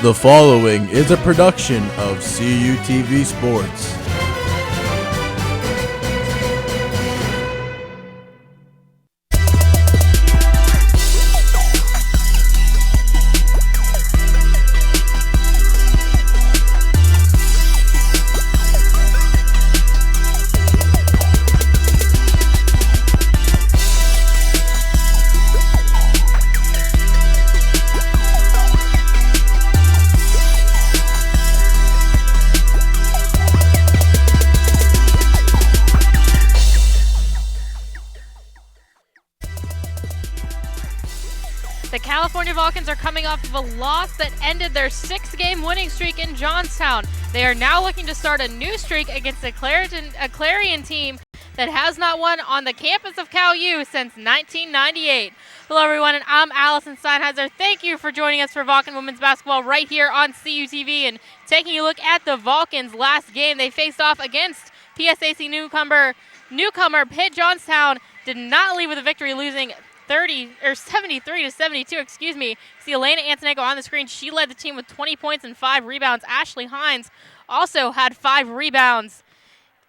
The following is a production of CUTV Sports. The California Vulcans are coming off of a loss that ended their 6-game winning streak in Johnstown. They are now looking to start a new streak against a Clarion team that has not won on the campus of Cal U since 1998. Hello everyone, and I'm Allison Steinheiser. Thank you for joining us for Vulcan Women's Basketball right here on CUTV and taking a look at the Vulcans' last game. They faced off against PSAC newcomer Pitt Johnstown. Did not leave with a victory, losing 73 to 72, excuse me. See Elena Antonego on the screen. She led the team with 20 points and 5 rebounds. Ashley Hines also had 5 rebounds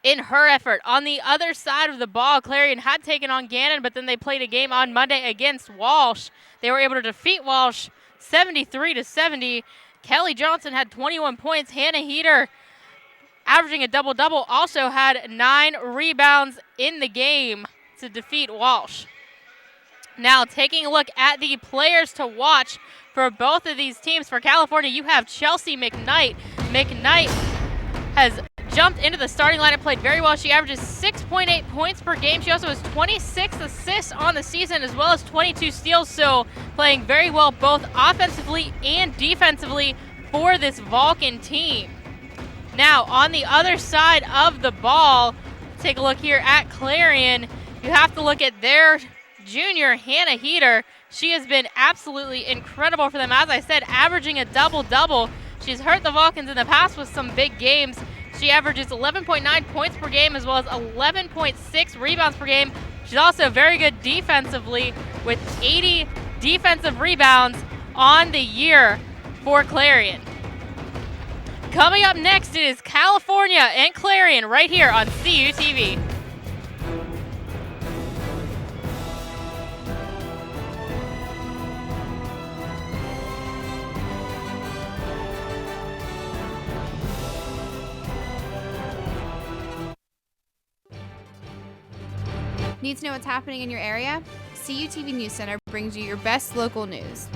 in her effort. On the other side of the ball, Clarion had taken on Gannon, but then they played a game on Monday against Walsh. They were able to defeat Walsh 73 to 70. Kelly Johnson had 21 points. Hannah Heater, averaging a double-double, also had 9 rebounds in the game to defeat Walsh. Now, taking a look at the players to watch for both of these teams. For California, you have Chelsea McKnight. McKnight has jumped into the starting lineup, played very well. She averages 6.8 points per game. She also has 26 assists on the season, as well as 22 steals, so playing very well both offensively and defensively for this Vulcan team. Now, on the other side of the ball, take a look here at Clarion. You have to look at their junior, Hannah Heater. She has been absolutely incredible for them. As I said, averaging a double-double. She's hurt the Vulcans in the past with some big games. She averages 11.9 points per game as well as 11.6 rebounds per game. She's also very good defensively with 80 defensive rebounds on the year for Clarion. Coming up next, it is California and Clarion right here on CUTV. Need to know what's happening in your area? CUTV News Center brings you your best local news.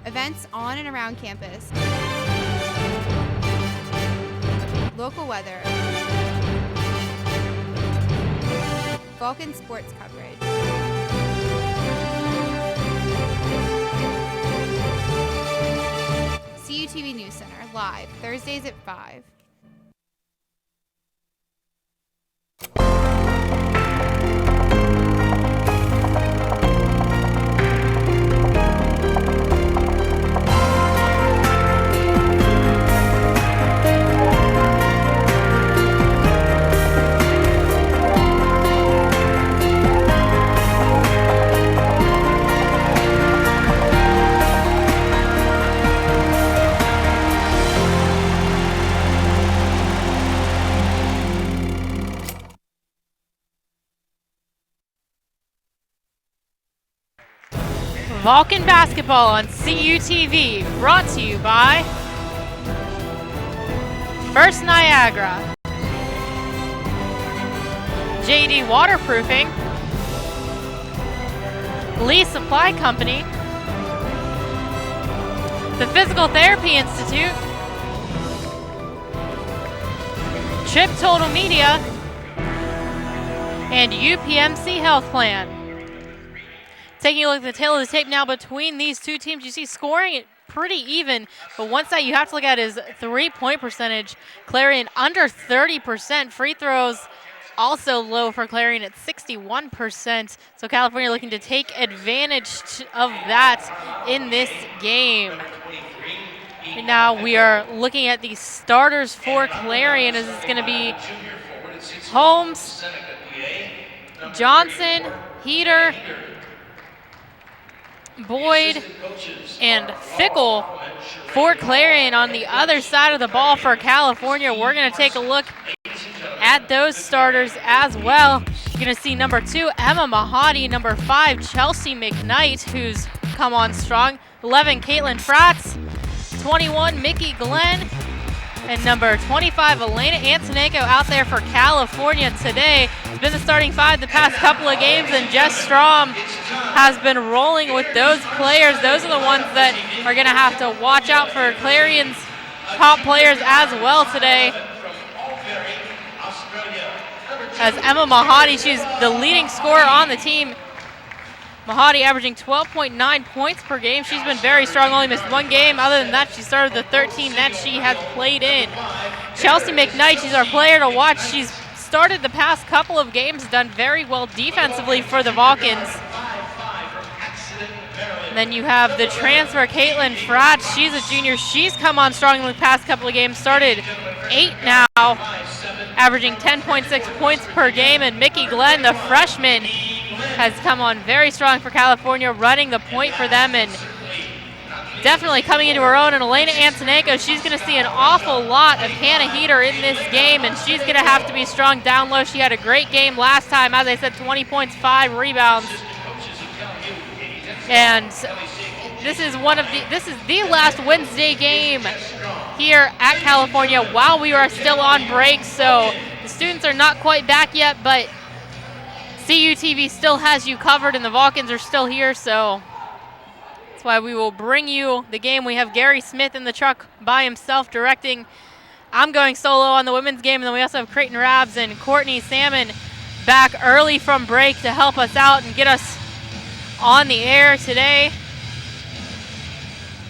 Events on and around campus. Local weather. Vulcan sports coverage. CUTV News Center, live, Thursdays at 5. Vulcan basketball on CUTV, brought to you by First Niagara, JD Waterproofing, Lee Supply Company, the Physical Therapy Institute, Trip Total Media, and UPMC Health Plan. Taking a look at the tail of the tape now between these two teams, you see scoring pretty even, but one side you have to look at is 3-point percentage. Clarion under 30%. Free throws also low for Clarion at 61%. So California looking to take advantage of that in this game. And now we are looking at the starters for Clarion, as it's going to be Holmes, Johnson, Heater, Boyd and Fickle for Clarion on the other side of the ball for California. We're going to take a look at those starters as well. You're going to see number 2, Emma Mahadi, number 5, Chelsea McKnight, who's come on strong, 11, Caitlin Fratz, 21, Mickey Glenn, and number 25, Elena Antonenko out there for California today. It's been the starting 5 the past couple of games, and Jess Strom has been rolling with those players. Those are the ones that are going to have to watch out for Clarion's top players as well today. As Emma Mahadi, she's the leading scorer on the team. Mahadi averaging 12.9 points per game. She's been very strong, only missed one game. Other than that, she started the 13 that she has played in. Chelsea McKnight, she's our player to watch. She's started the past couple of games, done very well defensively for the Vulcans. And then you have the transfer, Caitlin Fratt. She's a junior. She's come on strong in the past couple of games. Started 8 now, averaging 10.6 points per game. And Mickey Glenn, the freshman, has come on very strong for California, running the point for them and definitely coming into her own. And Elena Antonenko, she's going to see an awful lot of Hannah Heater in this game, and she's going to have to be strong down low. She had a great game last time. As I said, 20 points, 5 rebounds. And this is the last Wednesday game here at California while we are still on break. So the students are not quite back yet, but CUTV still has you covered, and the Vulcans are still here, so that's why we will bring you the game. We have Gary Smith in the truck by himself directing. I'm going solo on the women's game, and then we also have Creighton Rabs and Courtney Salmon back early from break to help us out and get us on the air today.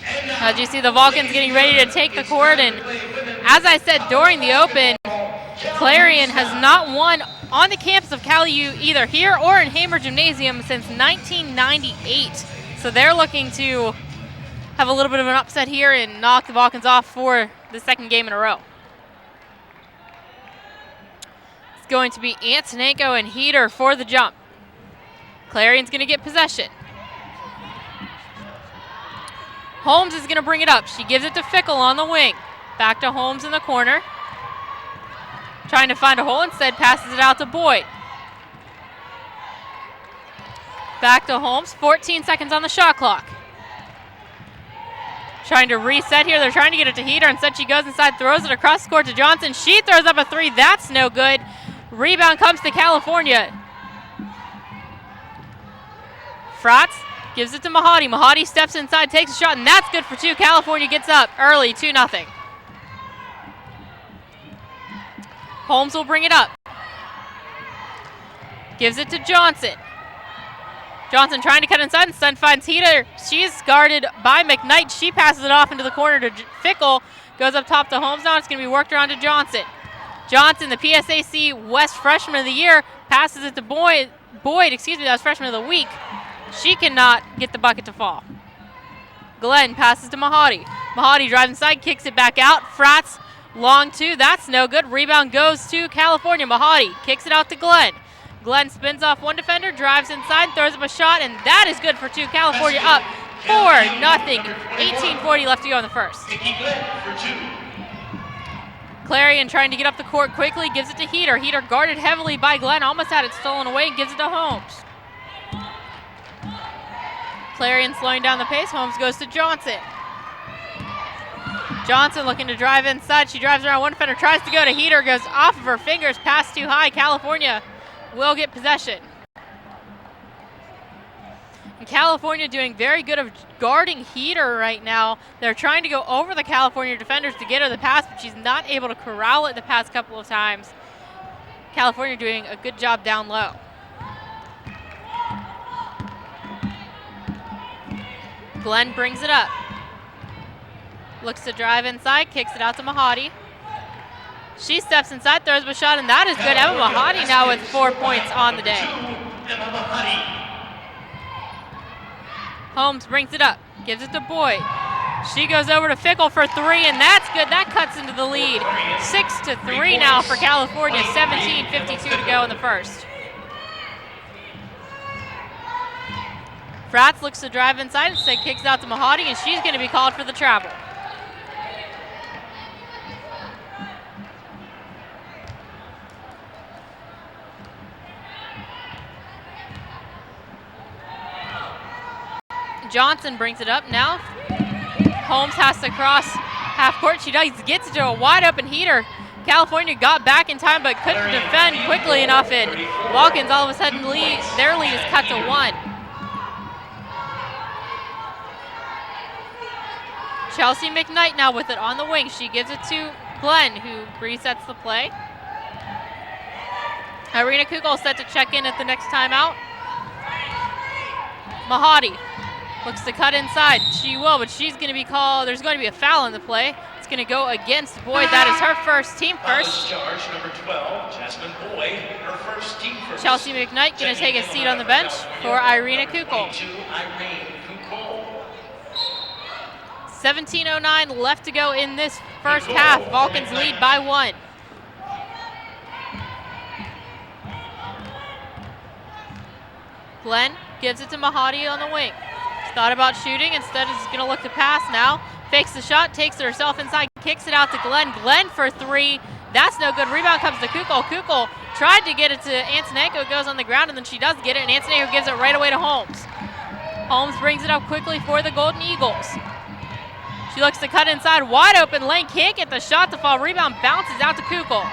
As you see, the Vulcans getting ready to take the court, and as I said during the open, Clarion has not won on the campus of Cal U either here or in Hamer Gymnasium since 1998. So they're looking to have a little bit of an upset here and knock the Vulcans off for the second game in a row. It's going to be Antonenko and Heater for the jump. Clarion's going to get possession. Holmes is going to bring it up. She gives it to Fickle on the wing. Back to Holmes in the corner. Trying to find a hole, instead passes it out to Boyd. Back to Holmes, 14 seconds on the shot clock. Trying to reset here, they're trying to get it to Heater, instead she goes inside, throws it across the court to Johnson. She throws up a 3, that's no good. Rebound comes to California. Fratz gives it to Mahadi. Mahadi steps inside, takes a shot, and that's good for 2. California gets up early, 2-0. Holmes will bring it up. Gives it to Johnson. Johnson trying to cut inside, and finds Heater. She's guarded by McKnight. She passes it off into the corner to Fickle. Goes up top to Holmes now. It's going to be worked around to Johnson. Johnson, the PSAC West Freshman of the Year, passes it to Boyd. That was Freshman of the Week. She cannot get the bucket to fall. Glenn passes to Mahadi. Mahadi drives inside, kicks it back out. Fratz, long 2, that's no good. Rebound goes to California. Mahadi kicks it out to Glenn. Glenn spins off one defender, drives inside, throws up a shot, and that is good for 2. California up 4-0. 18:40 left to go in the first. Clarion trying to get up the court quickly, gives it to Heater. Heater guarded heavily by Glenn, almost had it stolen away, and gives it to Holmes. Clarion slowing down the pace. Holmes goes to Johnson. Johnson looking to drive inside. She drives around one defender, tries to go to Heater, goes off of her fingers, pass too high. California will get possession. And California doing very good of guarding Heater right now. They're trying to go over the California defenders to get her the pass, but she's not able to corral it the past couple of times. California doing a good job down low. Glenn brings it up. Looks to drive inside, kicks it out to Mahadi. She steps inside, throws up a shot, and that is good. Emma Mahadi now with 4 points on the day. Holmes brings it up, gives it to Boyd. She goes over to Fickle for 3, and that's good. That cuts into the lead. 6-3 now for California, 17:52 to go in the first. Fratz looks to drive inside, instead kicks it out to Mahadi, and she's going to be called for the travel. Johnson brings it up now. Holmes has to cross half court. She does, gets it to a wide open heater. California got back in time but couldn't defend quickly enough, and Vulcans all of a sudden their lead is cut to 1. Chelsea McKnight now with it on the wing. She gives it to Glenn, who resets the play. Irina Kugel set to check in at the next timeout. Mahadi looks to cut inside. She will, but she's going to be called. There's going to be a foul in the play. It's going to go against Boyd. That is her first, team first. Charge number 12, Jasmine Boyd, her first, team first. Chelsea McKnight going to take a seat on the bench for Irina Kugel. 17:09 left to go in this first half. Vulcans lead by 1. Glenn gives it to Mahadi on the wing. Thought about shooting, instead is going to look to pass now. Fakes the shot, takes it herself inside, kicks it out to Glenn. Glenn for 3. That's no good. Rebound comes to Kukul. Kukul tried to get it to Antonenko. It goes on the ground, and then she does get it, and Antonenko gives it right away to Holmes. Holmes brings it up quickly for the Golden Eagles. She looks to cut inside. Wide open lane. Can't get the shot to fall. Rebound bounces out to Kukul.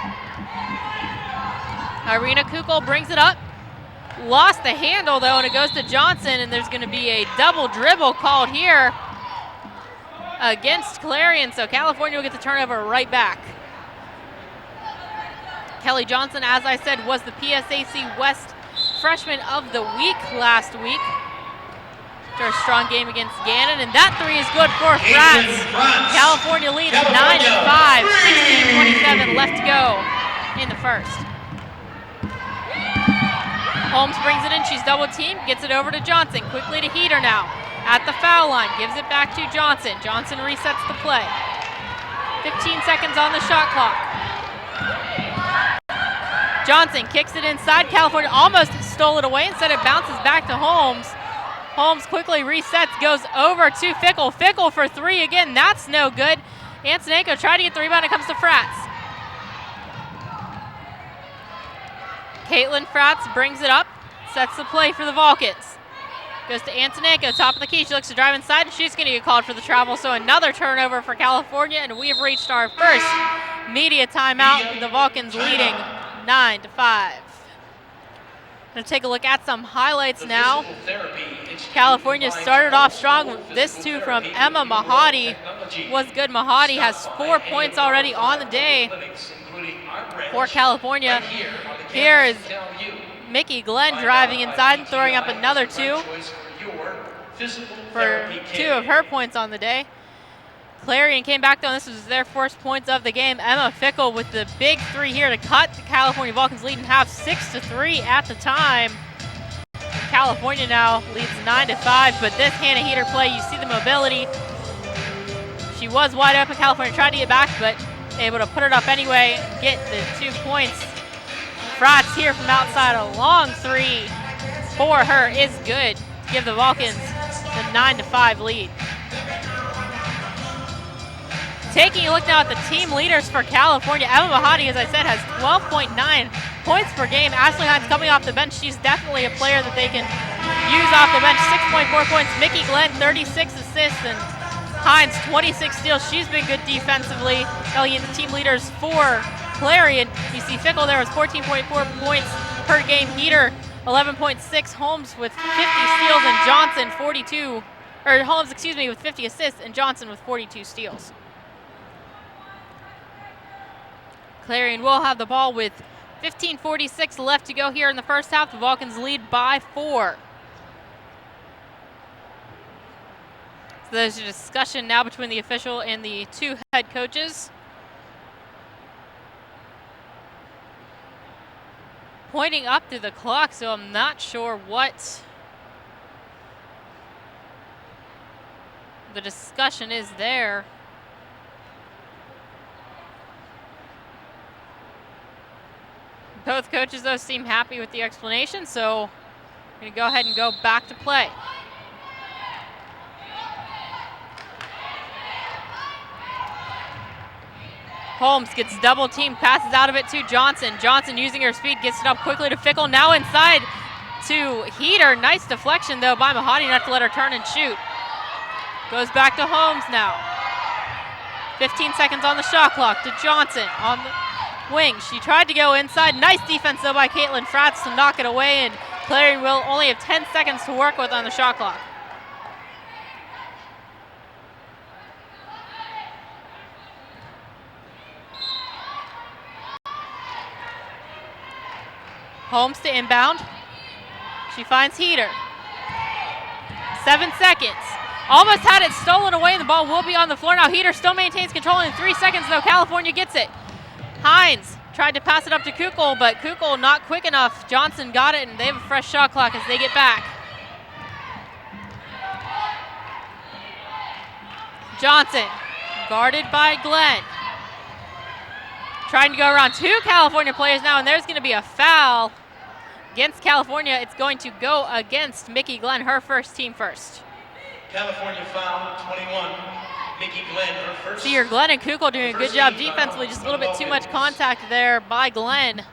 Irina Kukul brings it up. Lost the handle, though, and it goes to Johnson, and there's going to be a double dribble called here against Clairon, so California will get the turnover right back. Kelly Johnson, as I said, was the PSAC West Freshman of the Week last week. After a strong game against Gannon, and that 3 is good for Fratz. California leads 9-5, 16:27 left to go in the first. Holmes brings it in, she's double teamed, gets it over to Johnson, quickly to Heater now. At the foul line, gives it back to Johnson. Johnson resets the play. 15 seconds on the shot clock. Johnson kicks it inside. California almost stole it away, instead it bounces back to Holmes. Holmes quickly resets, goes over to Fickle. Fickle for 3 again, that's no good. Antonenko tried to get the rebound, it comes to Fratz. Caitlin Fratz brings it up, sets the play for the Vulcans. Goes to Antonenko, top of the key. She looks to drive inside, and she's going to get called for the travel. So another turnover for California, and we have reached our first media timeout. The Vulcans leading 9-5. Going to take a look at some highlights now. California started off strong. This too from Emma Mahadi was good. Mahadi has 4 points already on the day for California. Here is Mickey Glenn driving inside and throwing up another 2 for 2 of her points on the day. Clarion came back though, and this was their first points of the game. Emma Fickle with the big 3 here to cut the California Vulcans lead in half, 6-3 at the time. California now leads 9-5, but this Hannah Heater play, you see the mobility. She was wide open. California tried to get back, but able to put it up anyway, get the 2 points. Fratz here from outside, a long 3 for her is good to give the Vulcans the 9-5 lead. Taking a look now at the team leaders for California, Emma Mahadi, as I said, has 12.9 points per game. Ashley Hines coming off the bench. She's definitely a player that they can use off the bench. 6.4 points. Mickey Glenn, 36 assists, and Hines, 26 steals. She's been good defensively. The team leaders for Clarion. You see Fickle there was 14.4 points per game. Heater, 11.6. Holmes with 50 steals, and Johnson, Holmes, with 50 assists, and Johnson with 42 steals. Clarion will have the ball with 15:46 left to go here in the first half. The Vulcans lead by 4. So there's a discussion now between the official and the 2 head coaches. Pointing up to the clock, so I'm not sure what the discussion is there. Both coaches, though, seem happy with the explanation, so we're going to go ahead and go back to play. Holmes gets double teamed, passes out of it to Johnson. Johnson using her speed, gets it up quickly to Fickle. Now inside to Heater. Nice deflection though by Mahoney, not to let her turn and shoot. Goes back to Holmes now. 15 seconds on the shot clock to Johnson on the wing. She tried to go inside. Nice defense though by Caitlin Fratz to knock it away, and Clarion will only have 10 seconds to work with on the shot clock. Holmes to inbound. She finds Heater. 7 seconds. Almost had it stolen away. The ball will be on the floor now. Heater still maintains control in 3 seconds though. California gets it. Hines tried to pass it up to Kukul, but Kukul not quick enough. Johnson got it, and they have a fresh shot clock as they get back. Johnson, guarded by Glenn. Trying to go around 2 California players now, and there's going to be a foul against California. It's going to go against Mickey Glenn, her first, team first. California foul, 21. Mickey Glenn, her first. See here, Glenn and Kukul doing a good job defensively. Just a little bit too much contact there by Glenn.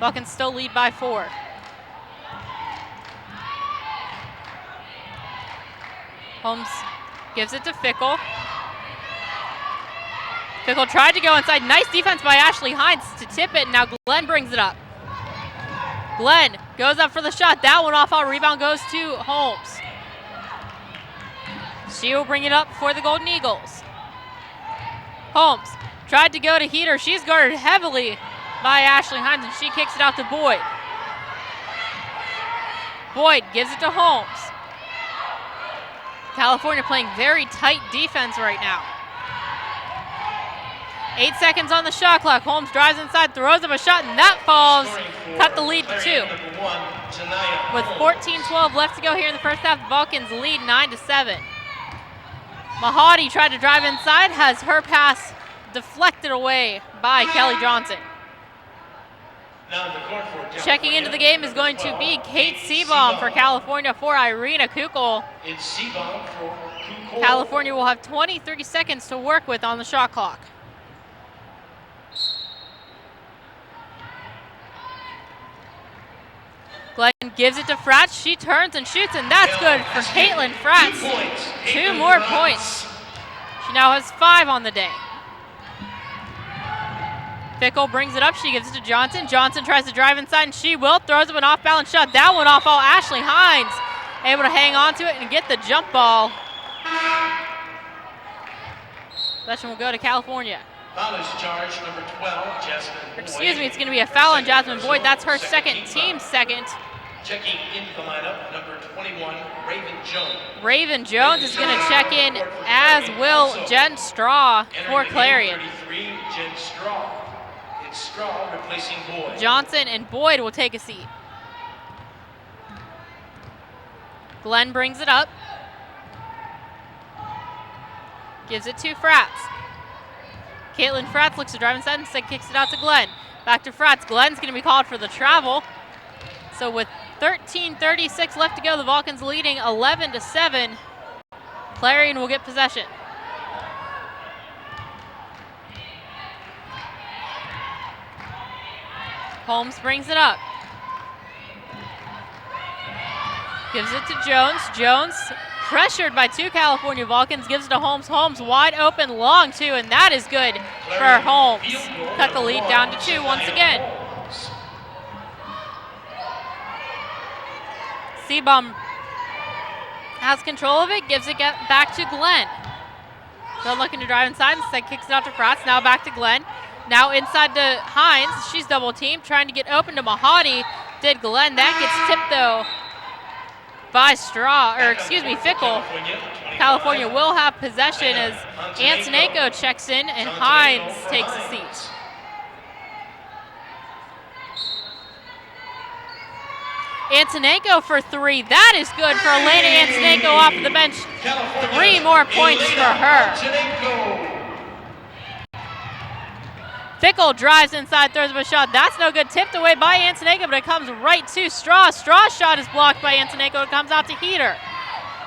Vulcans still lead by 4. Holmes gives it to Fickle. Fickle tried to go inside. Nice defense by Ashley Hines to tip it. Now Glenn brings it up. Glenn goes up for the shot. That one off. Our rebound goes to Holmes. She will bring it up for the Golden Eagles. Holmes tried to go to Heater. She's guarded heavily by Ashley Hines, and she kicks it out to Boyd. Boyd gives it to Holmes. California playing very tight defense right now. 8 seconds on the shot clock. Holmes drives inside, throws up a shot, and that falls. Cut the lead to 2. With 14-12 left to go here in the first half, the Vulcans lead 9-7. Mahadi tried to drive inside, has her pass deflected away by Kelly Johnson. Checking into the game is going to be Kate Seabaum for California for Irina Kukul. California will have 23 seconds to work with on the shot clock. Glenn gives it to Fratz. She turns and shoots, and that's good for Caitlin Fratz. 2 more points. She now has 5 on the day. Fickle brings it up. She gives it to Johnson. Johnson tries to drive inside, and she will. Throws up an off-balance shot. That one off all. Ashley Hines able to hang on to it and get the jump ball. Possession will go to California. Foul is charged, number 12, Jasmine Boyd. Excuse me, it's going to be a foul on Jasmine Boyd. That's her second, team second. Checking into the lineup, number 21, Raven Jones. Raven Jones is going to check in, as will Jen Straw for Clarion. 33, Jen Straw. It's Straw replacing Boyd. Johnson and Boyd will take a seat. Glenn brings it up. Gives it to Fratz. Caitlin Fratz looks to drive inside and instead kicks it out to Glenn. Back to Fratz. Glenn's going to be called for the travel. So with 13:36 left to go, the Vulcans leading 11-7. Clarion will get possession. Holmes brings it up. Gives it to Jones. Jones, pressured by 2 California Vulcans, gives it to Holmes. Holmes wide open, long 2, and that is good for Holmes. Cut the lead down to 2 once again. Seabaum has control of it, gives it back to Glenn. Still looking to drive inside, instead kicks it out to Fratz. Now back to Glenn. Now inside to Hines. She's double teamed, trying to get open to Mahadi. Did Glenn. That gets tipped though by Fickle. California will have possession as Antonenko checks in and Hines takes a seat. Antonenko for 3. That is good for Elena Antonenko off of the bench. 3 more points for her. Fickle drives inside, throws up a shot. That's no good. Tipped away by Antonenko, but it comes right to Straw. Straw's shot is blocked by Antonenko. It comes out to Heater.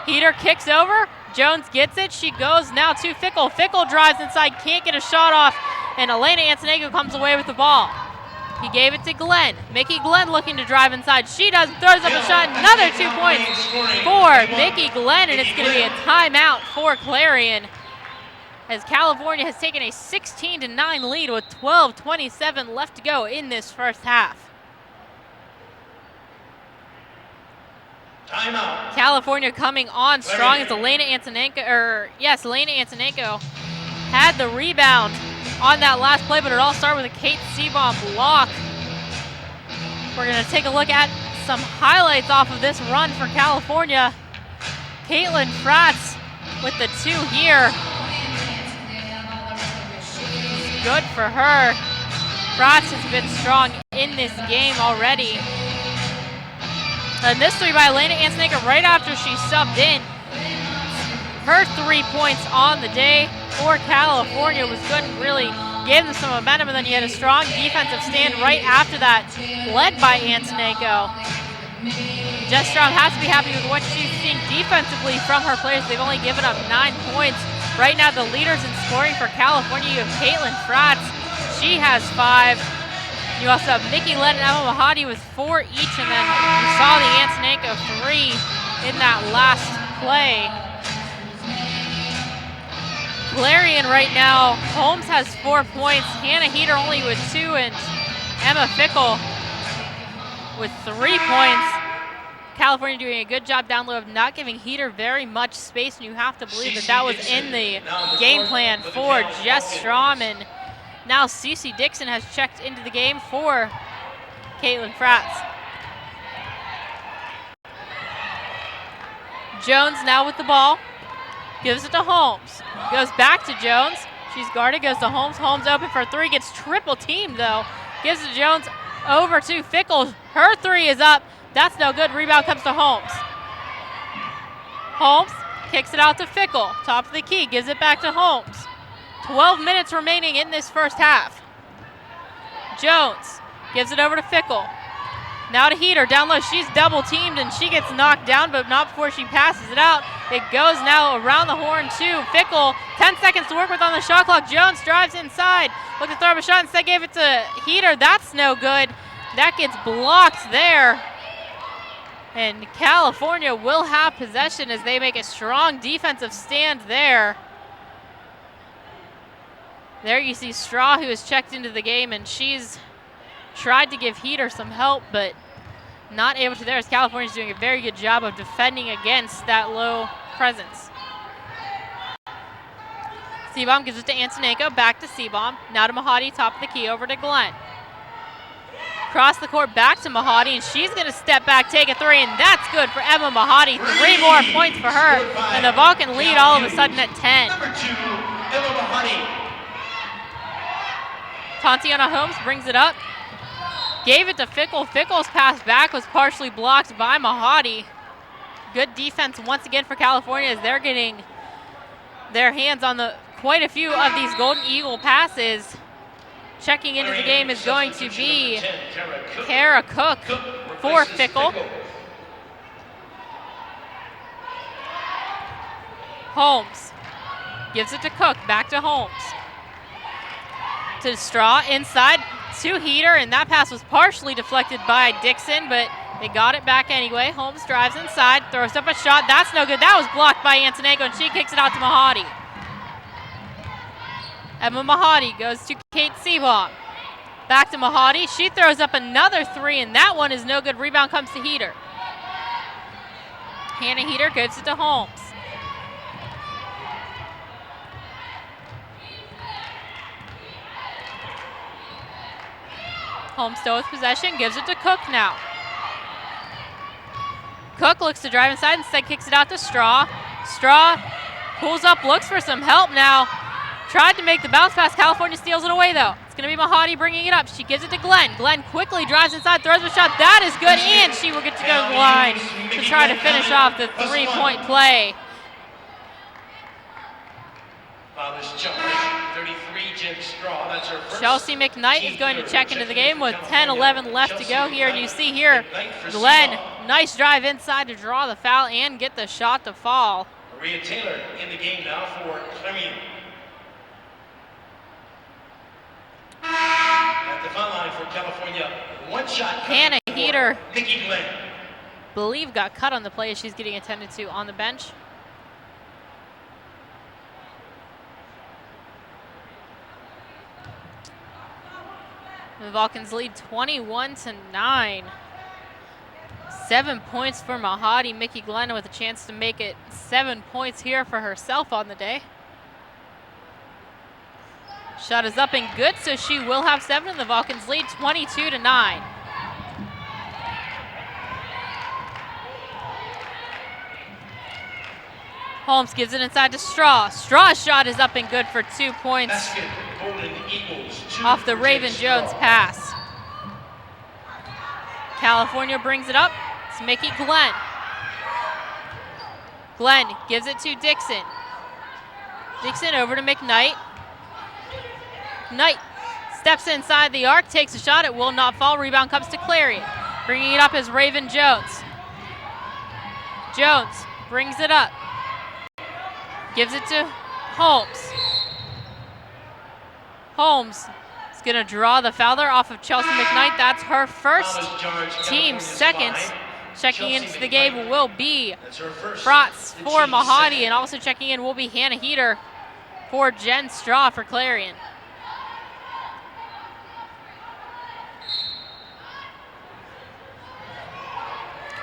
Heater kicks over, Jones gets it. She goes now to Fickle. Fickle drives inside, can't get a shot off, and Elena Antonego comes away with the ball. He gave it to Glenn. Mickey Glenn looking to drive inside. She does, throws up a shot. Another 2 points for Mickey Glenn, and it's going to be a timeout for Clarion, as California has taken a 16-9 lead with 12:27 left to go in this first half. Timeout. California coming on strong as Elena Antonenko had the rebound on that last play, but it all started with a Kate Seabaum block. We're going to take a look at some highlights off of this run for California. Caitlin Fratz with the 2 here. Good for her. Fratz has been strong in this game already. And this 3 by Elena Antonenko right after she subbed in. Her 3 points on the day for California was good and really gave them some momentum, and then you had a strong defensive stand right after that, led by Antonenko. Jess Strong has to be happy with what she's seeing defensively from her players. They've only given up 9 points. Right now, the leaders in scoring for California, you have Caitlin Fratz. She has 5. You also have Mickey Lett and Emma Mahadi with 4 each, and then you saw the Antonenko 3 in that last play. Clarion right now, Holmes has 4 points, Hannah Heater only with 2, and Emma Fickle with 3 points. California doing a good job down low of not giving Heater very much space, and you have to believe that that was in the game plan for Jess Strom, and now Cece Dixon has checked into the game for Caitlin Fratz. Jones now with the ball. Gives it to Holmes. Goes back to Jones. She's guarded, goes to Holmes. Holmes open for 3, gets triple teamed though. Gives it to Jones, over to Fickle. Her 3 is up. That's no good. Rebound comes to Holmes. Holmes kicks it out to Fickle. Top of the key, gives it back to Holmes. 12 minutes remaining in this first half. Jones gives it over to Fickle. Now to Heater, down low, she's double teamed and she gets knocked down, but not before she passes it out. It goes now around the horn to Fickle. 10 seconds to work with on the shot clock. Jones drives inside, looked to throw up a shot, instead gave it to Heater. That's no good. That gets blocked there. And California will have possession as they make a strong defensive stand there. There you see Straw, who has checked into the game, and she's tried to give Heater some help, but not able to there, as California's doing a very good job of defending against that low presence. Seabaum gives it to Antonenko, back to Seabaum. Now to Mahadi, top of the key, over to Glenn. Cross the court, back to Mahadi, and she's going to step back, take a 3, and that's good for Emma Mahadi. 3 more points for her, and the Vulcan lead all of a sudden at 10. Number 2, Emma Mahadi. Tantiana Holmes brings it up. Gave it to Fickle. Fickle's pass back was partially blocked by Mahadi. Good defense once again for California as they're getting their hands on quite a few of these Golden Eagle passes. Checking into the game is going to be Kara Cook for Fickle. Holmes gives it to Cook, back to Holmes. To Straw, inside to Heater, and that pass was partially deflected by Dixon, but they got it back anyway. Holmes drives inside, throws up a shot. That's no good. That was blocked by Antonenko, and she kicks it out to Mahadi. Emma Mahadi goes to Kate Seabaum. Back to Mahadi. She throws up another 3, and that one is no good. Rebound comes to Heater. Hannah Heater gives it to Holmes. Holmes still with possession, gives it to Cook now. Cook looks to drive inside, instead kicks it out to Straw. Straw pulls up, looks for some help now. Tried to make the bounce pass. California steals it away though. It's going to be Mahadi bringing it up. She gives it to Glenn. Glenn quickly drives inside, throws a shot. That is good, and she will get to go to the line to try to finish off the 3-point play. Chelsea McKnight is going to check into the game with 10-11 left to go here. And you see here, Glenn, nice drive inside to draw the foul and get the shot to fall. Maria Taylor in the game now for Clairon. At the foul line for California, one shot. Hannah Heater, Nikki Glenn. believe, got cut on the play. She's getting attended to on the bench. The Vulcans lead 21-9. 7 points for Mahadi. Mickey Glenn with a chance to make it 7 points here for herself on the day. Shot is up and good, so she will have 7, and the Vulcans lead 22-9. Holmes gives it inside to Straw. Straw's shot is up and good for 2 points. Basket, Golden Eagles, 2 Off the for Raven Jen Jones Straw. pass. California brings it up. It's Mickey Glenn. Glenn gives it to Dixon. Dixon over to McKnight. Knight steps inside the arc, takes a shot. It will not fall. Rebound comes to Clarion. Bringing it up is Raven Jones. Jones brings it up. Gives it to Holmes. Holmes is going to draw the foul there off of Chelsea McKnight. That's her first, Thomas George, team California's second. five. Checking Chelsea into the game McKnight. will be That's her first. Frotz The for team Mahadi, second. and also checking in will be Hannah Heater for Jen Straw for Clarion.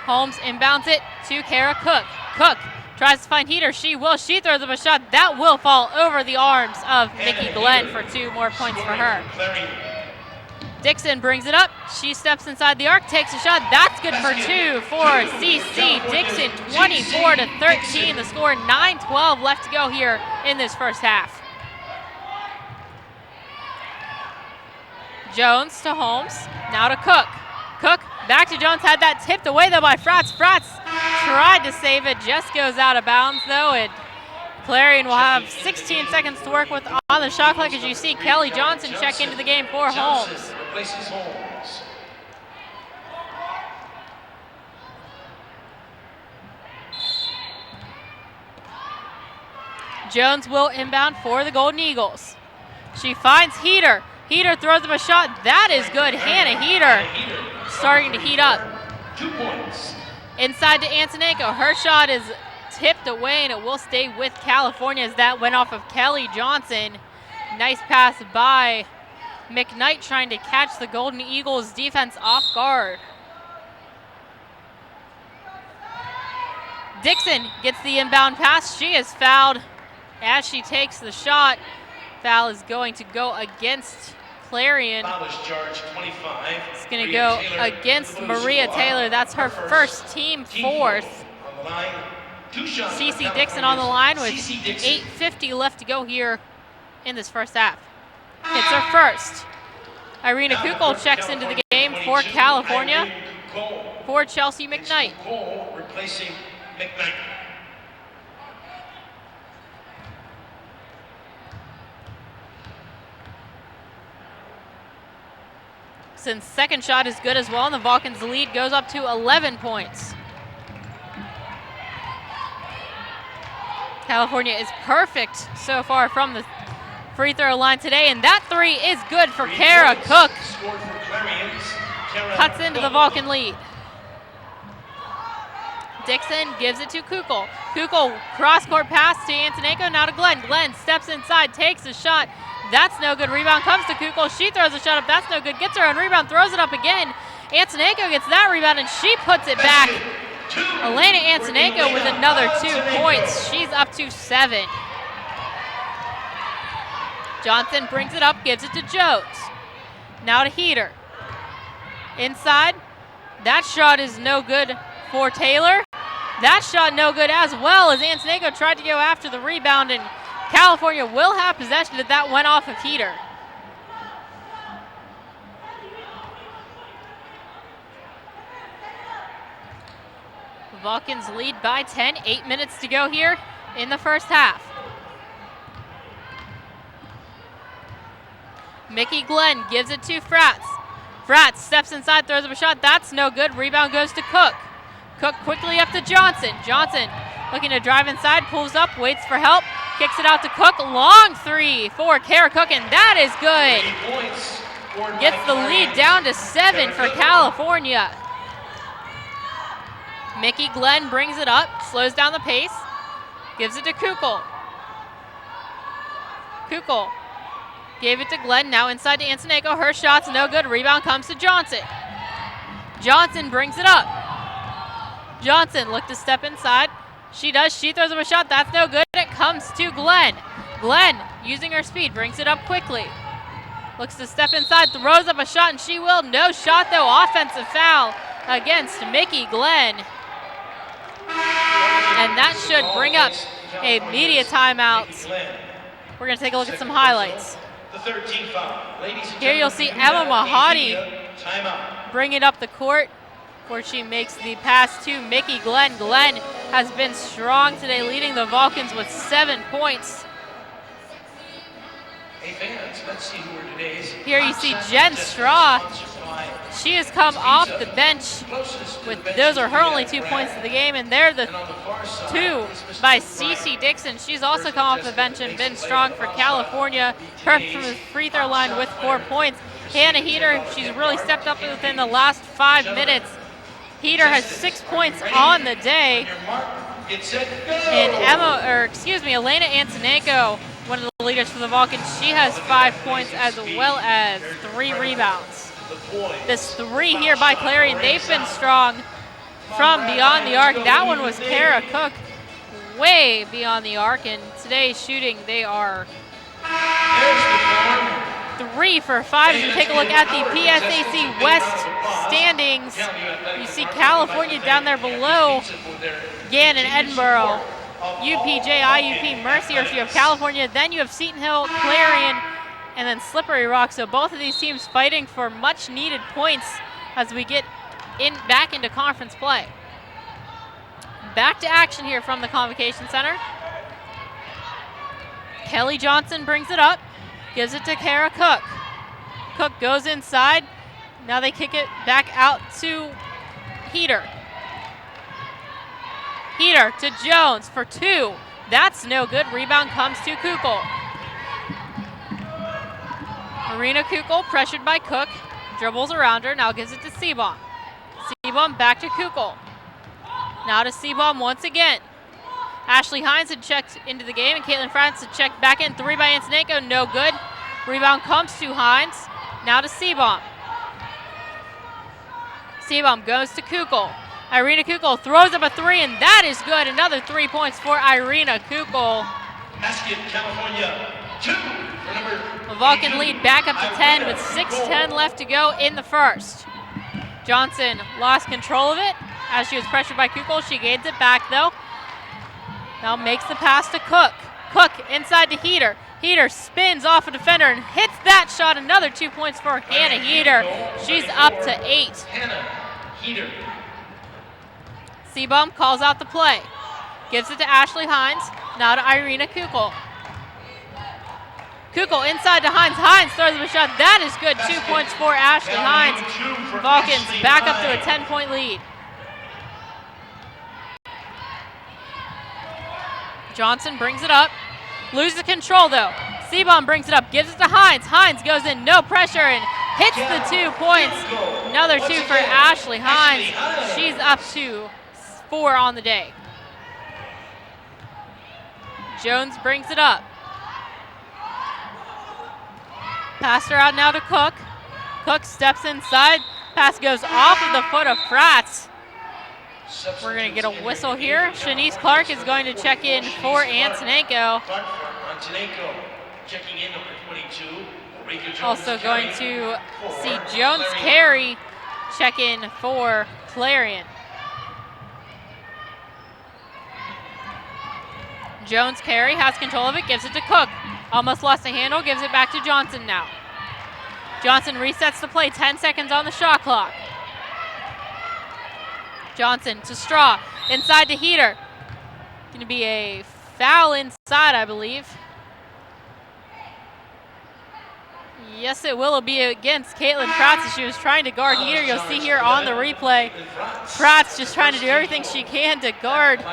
Holmes inbounds it to Kara Cook. Cook tries to find Heater. She will. She throws up a shot. That will fall over the arms of Mickey Hannah Glenn Heater, for 2 more points for scoring her. Clarion. Dixon brings it up. She steps inside the arc, takes a shot. That's good for 2 for CC Dixon, 24-13. The score, 9:12 left to go here in this first half. Jones to Holmes, now to Cook. Cook back to Jones, had that tipped away though by Frotz. Frotz tried to save it, just goes out of bounds though, and Clarion will have 16 seconds to work with on the shot clock as you see Kelly Johnson check into the game for Holmes. Johnson replaces Holmes. Jones will inbound for the Golden Eagles. She finds Heater. Heater throws up a shot. That is good. Hannah Heater starting to heat up. 2 points. Inside to Antonenko. Her shot is tipped away, and it will stay with California as that went off of Kelly Johnson. Nice pass by McKnight trying to catch the Golden Eagles defense off guard. Dixon gets the inbound pass. She is fouled as she takes the shot. Foul is going to go against Clarion. Foul is charged 25. It's going to go against Maria Taylor. That's her first team fourth. On the line, 2 shots for CC Dixon on the line with CC Dixon. 8:50 left to go here in this first half. It's her first. Irina Now the Kukol first checks into the game for 22, California Irene Cole. for Chelsea McKnight. Cole replacing McKnight. Since second shot is good as well, and the Vulcans' lead goes up to 11 points. California is perfect so far from the free throw line today, and that 3 is good for 3 Kara points Cook. Scored for Clarion's Kara Cuts into the Cook. Vulcan lead. Dixon gives it to Kukol. Kukol cross-court pass to Antonenko, now to Glenn. Glenn steps inside, takes a shot. That's no good. Rebound comes to Kukol. She throws a shot up. That's no good. Gets her own rebound, throws it up again. Antonenko gets that rebound, and she puts it back. Elena Antonenko with another 2 points. She's up to 7. Johnson brings it up, gives it to Jones. Now to Heater. Inside. That shot is no good for Taylor. That shot no good as well as Antonenko tried to go after the rebound, and California will have possession, that went off of Heater. The Vulcans lead by 10, 8 minutes to go here in the first half. Mickey Glenn gives it to Frotz. Frotz steps inside, throws up a shot. That's no good. Rebound goes to Cook. Cook quickly up to Johnson. Johnson looking to drive inside, pulls up, waits for help, kicks it out to Cook. Long three for Kara Cook, and that is good. Gets the lead down to 7 for California. Mickey Glenn brings it up, slows down the pace, gives it to Kukul. Kukul gave it to Glenn, now inside to Antoneko. Her shot's no good. Rebound comes to Johnson. Johnson brings it up. Johnson looked to step inside. She does. She throws up a shot. That's no good. It comes to Glenn. Glenn, using her speed, brings it up quickly. Looks to step inside, throws up a shot, and she will. No shot, though. Offensive foul against Mickey Glenn. And that should bring up a media timeout. We're going to take a look at some highlights. Here you'll see Emma Mahadi bring it up the court where she makes the pass to Mickey Glenn. Glenn has been strong today, leading the Vulcans with 7 points. Here you see Jen Straw. She has come off the bench with, those are her only 2 points of the game, and they're the 2 by Cece Dixon. She's also come off the bench and been strong for California. Perfect from the free throw line with 4 points. Hannah Heater, she's really stepped up within the last 5 minutes. Heater has 6 points on the day. And Elena Antoneko, one of the leaders for the Vulcans, she has 5 points as well as 3 rebounds. This 3 here by Clarion, they've been strong from beyond the arc. That one was Kara Cook, way beyond the arc, and today's shooting, they are 3 for 5. As we take a look at the PSAC West standings, you see California down there below Gannon, Edinburgh, UPJ, IUP, Mercier. So you have California, then you have Seton Hill, Clarion, and then Slippery Rock. So both of these teams fighting for much needed points as we get back into conference play. Back to action here from the Convocation Center. Kelly Johnson brings it up, gives it to Kara Cook. Cook goes inside. Now they kick it back out to Heater. Heater to Jones for 2. That's no good. Rebound comes to Kukul. Marina Kukul pressured by Cook. Dribbles around her. Now gives it to Seabaum. Seabaum back to Kukul. Now to Seabaum once again. Ashley Hines had checked into the game, and Caitlin France had checked back in. 3 by Antoneko, no good. Rebound comes to Hines. Now to Seabaum. Seabaum goes to Kukul. Irina Kukul throws up a 3, and that is good. Another 3 points for Irina Kukul. Basket, California, 2 for number. The Vulcan lead back up to 10 with 6:10 left to go in the first. Johnson lost control of it as she was pressured by Kukul. She gains it back though. Now makes the pass to Cook. Cook inside to Heater. Heater spins off a defender and hits that shot. Another 2 points for Hannah Heater. She's up to 8. Hannah Heater. Seabaum calls out the play. Gives it to Ashley Hines. Now to Irina Kukul. Kukul inside to Hines. Hines throws up a shot. That is good. 2 points for Ashley Hines. Vulcans back up to a 10-point lead. Johnson brings it up. Loses control though. Seabaum brings it up. Gives it to Hines. Hines goes in. No pressure and hits the 2 points. Another 2 for Ashley Hines. She's up to 4 on the day. Jones brings it up. Pass her out now to Cook. Cook steps inside. Pass goes off of the foot of Fratz. We're going to get a whistle here. Shanice Clark is going to check in for Antoneko. Also going to see Jones Carey check in for Clarion. Jones Carey has control of it, gives it to Cook. Almost lost a handle, gives it back to Johnson now. Johnson resets the play, 10 seconds on the shot clock. Johnson to Straw, inside to Heater. Going to be a foul inside, I believe. Yes, it will be against Caitlin Pratt as she was trying to guard Heater. You'll see here on the replay, Pratt's just trying to do everything she can to guard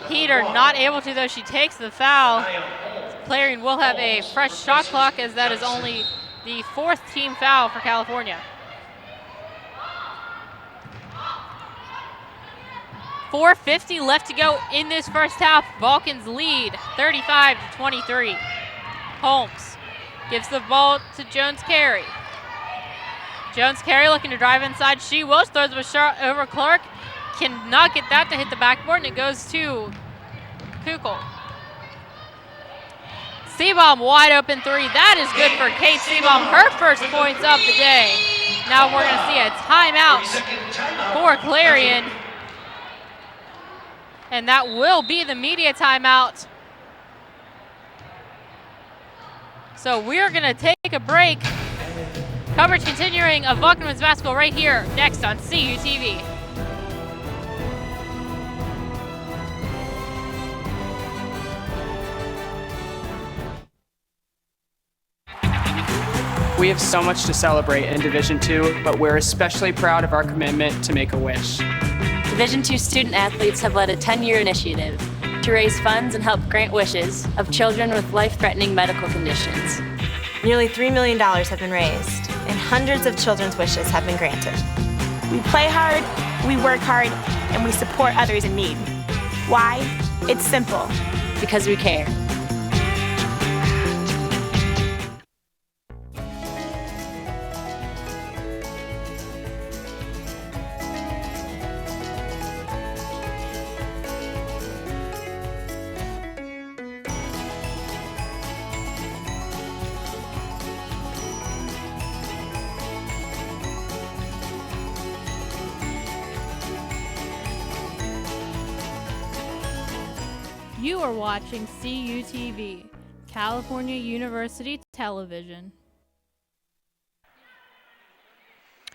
Heater not able to, though. She takes the foul. Clairon will have a fresh shot clock, as that is only the 4th team foul for California. 4:50 left to go in this first half. Vulcans lead 35-23. Holmes gives the ball to Jones-Carey. Jones-Carey looking to drive inside. She will, throws a shot over Clark. Cannot get that to hit the backboard, and it goes to Kukul. Seabaum wide open three. That is good for Kate Seabaum. Her first points of the day. Now we're going to see a timeout for Clarion. And that will be the media timeout. So we're going to take a break. Coverage continuing of Vulcan women's basketball right here next on CUTV. We have so much to celebrate in Division II, but we're especially proud of our commitment to make a wish. Division II student athletes have led a 10-year initiative to raise funds and help grant wishes of children with life-threatening medical conditions. Nearly $3 million have been raised, and hundreds of children's wishes have been granted. We play hard, we work hard, and we support others in need. Why? It's simple. Because we care. You are watching CUTV, California University Television.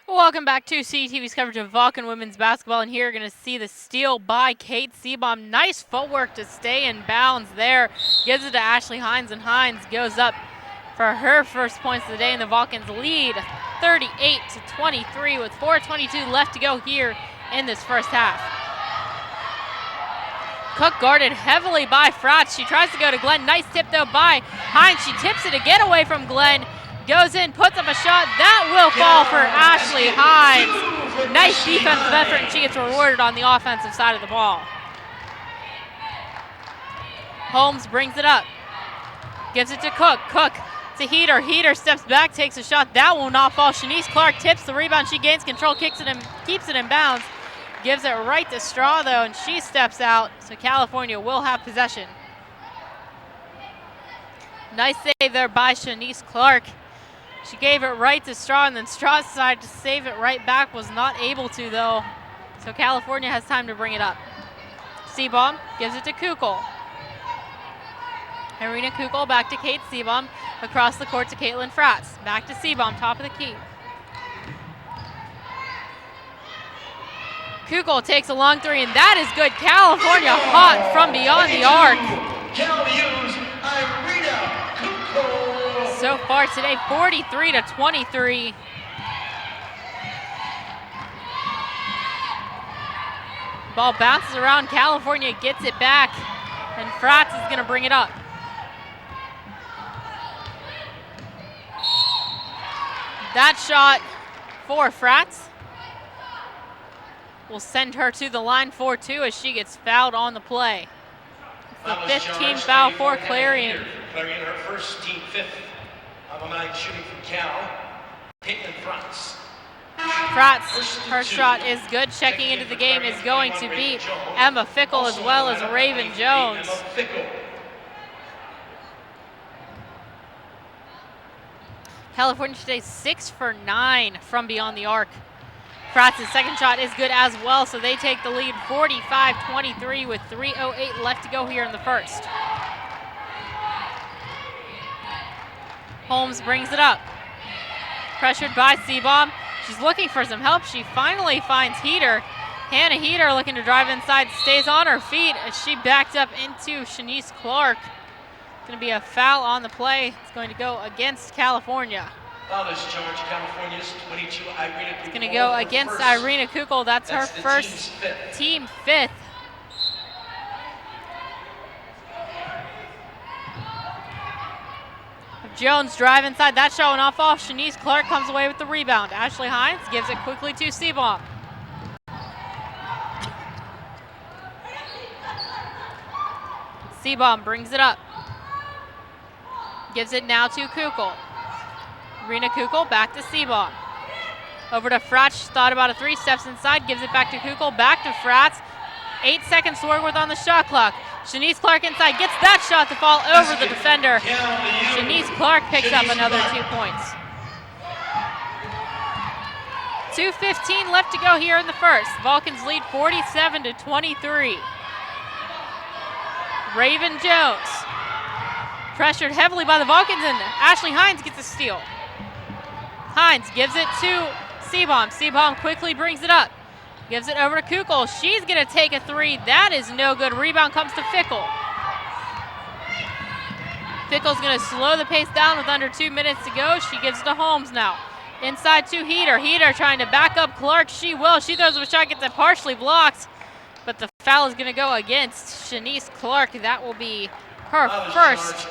Welcome back to CUTV's coverage of Vulcan women's basketball, and here you're going to see the steal by Kate Seabaum. Nice footwork to stay in bounds there. Gives it to Ashley Hines, and Hines goes up for her first points of the day, and the Vulcans lead 38-23 with 4:22 left to go here in this first half. Cook guarded heavily by Fratz. She tries to go to Glenn. Nice tip, though, by Hines. She tips it to get away from Glenn. Goes in, puts up a shot. That will fall for Ashley Hines. Nice defensive effort, and she gets rewarded on the offensive side of the ball. Holmes brings it up. Gives it to Cook. Cook to Heater. Heater steps back, takes a shot. That will not fall. Shanice Clark tips the rebound. She gains control, kicks it and keeps it in bounds. Gives it right to Straw, though, and she steps out, so California will have possession. Nice save there by Shanice Clark. She gave it right to Straw, and then Straw decided to save it right back. Was not able to, though, so California has time to bring it up. Seabaum gives it to Kukul. Irina Kukul back to Kate Seabaum. Across the court to Caitlin Fratz. Back to Seabaum, top of the key. Kukul takes a long three, and that is good. California hot from beyond the arc. So far today, 43-23. Ball bounces around. California gets it back, and Fratz is going to bring it up. That shot for Fratz will send her to the line for two as she gets fouled on the play. It's the 5th team foul for Clarion. Clarion, her first, team 5th. On the line shooting from Cal, Caitlin Fratz. Fratz, her shot is good. Checking into the game is going to be Emma Fickle as well as Raven Jones. California today 6 for 9 from beyond the arc. Fratz's second shot is good as well, so they take the lead 45-23 with 3:08 left to go here in the first. Holmes brings it up. Pressured by Seabaum. She's looking for some help. She finally finds Heater. Hannah Heater looking to drive inside, stays on her feet as she backed up into Shanice Clark. It's going to be a foul on the play. It's going to go against California. Foul is charged, California's 22, Irina Kukul. It's going to go against Irina Kukul. That's her first, team 5th. Jones drive inside. That shot went off. Shanice Clark comes away with the rebound. Ashley Hines gives it quickly to Seabaum. Seabaum brings it up. Gives it now to Kukul. Rena Kukul back to Seabaum. Over to Fratz, thought about a three, steps inside, gives it back to Kukul, back to Fratz. 8 seconds to work with on the shot clock. Shanice Clark inside, gets that shot to fall over the defender. Shanice Clark picks up another 2 points. 2:15 left to go here in the first. Vulcans lead 47-23. Raven Jones pressured heavily by the Vulcans, and Ashley Hines gets a steal. Hines gives it to Seabaum. Seabaum quickly brings it up. Gives it over to Kukul. She's going to take a three. That is no good. Rebound comes to Fickle. Fickle's going to slow the pace down with under 2 minutes to go. She gives it to Holmes now. Inside to Heater. Heater trying to back up Clark. She will. She throws a shot, gets it partially blocked. But the foul is going to go against Shanice Clark. That will be her first.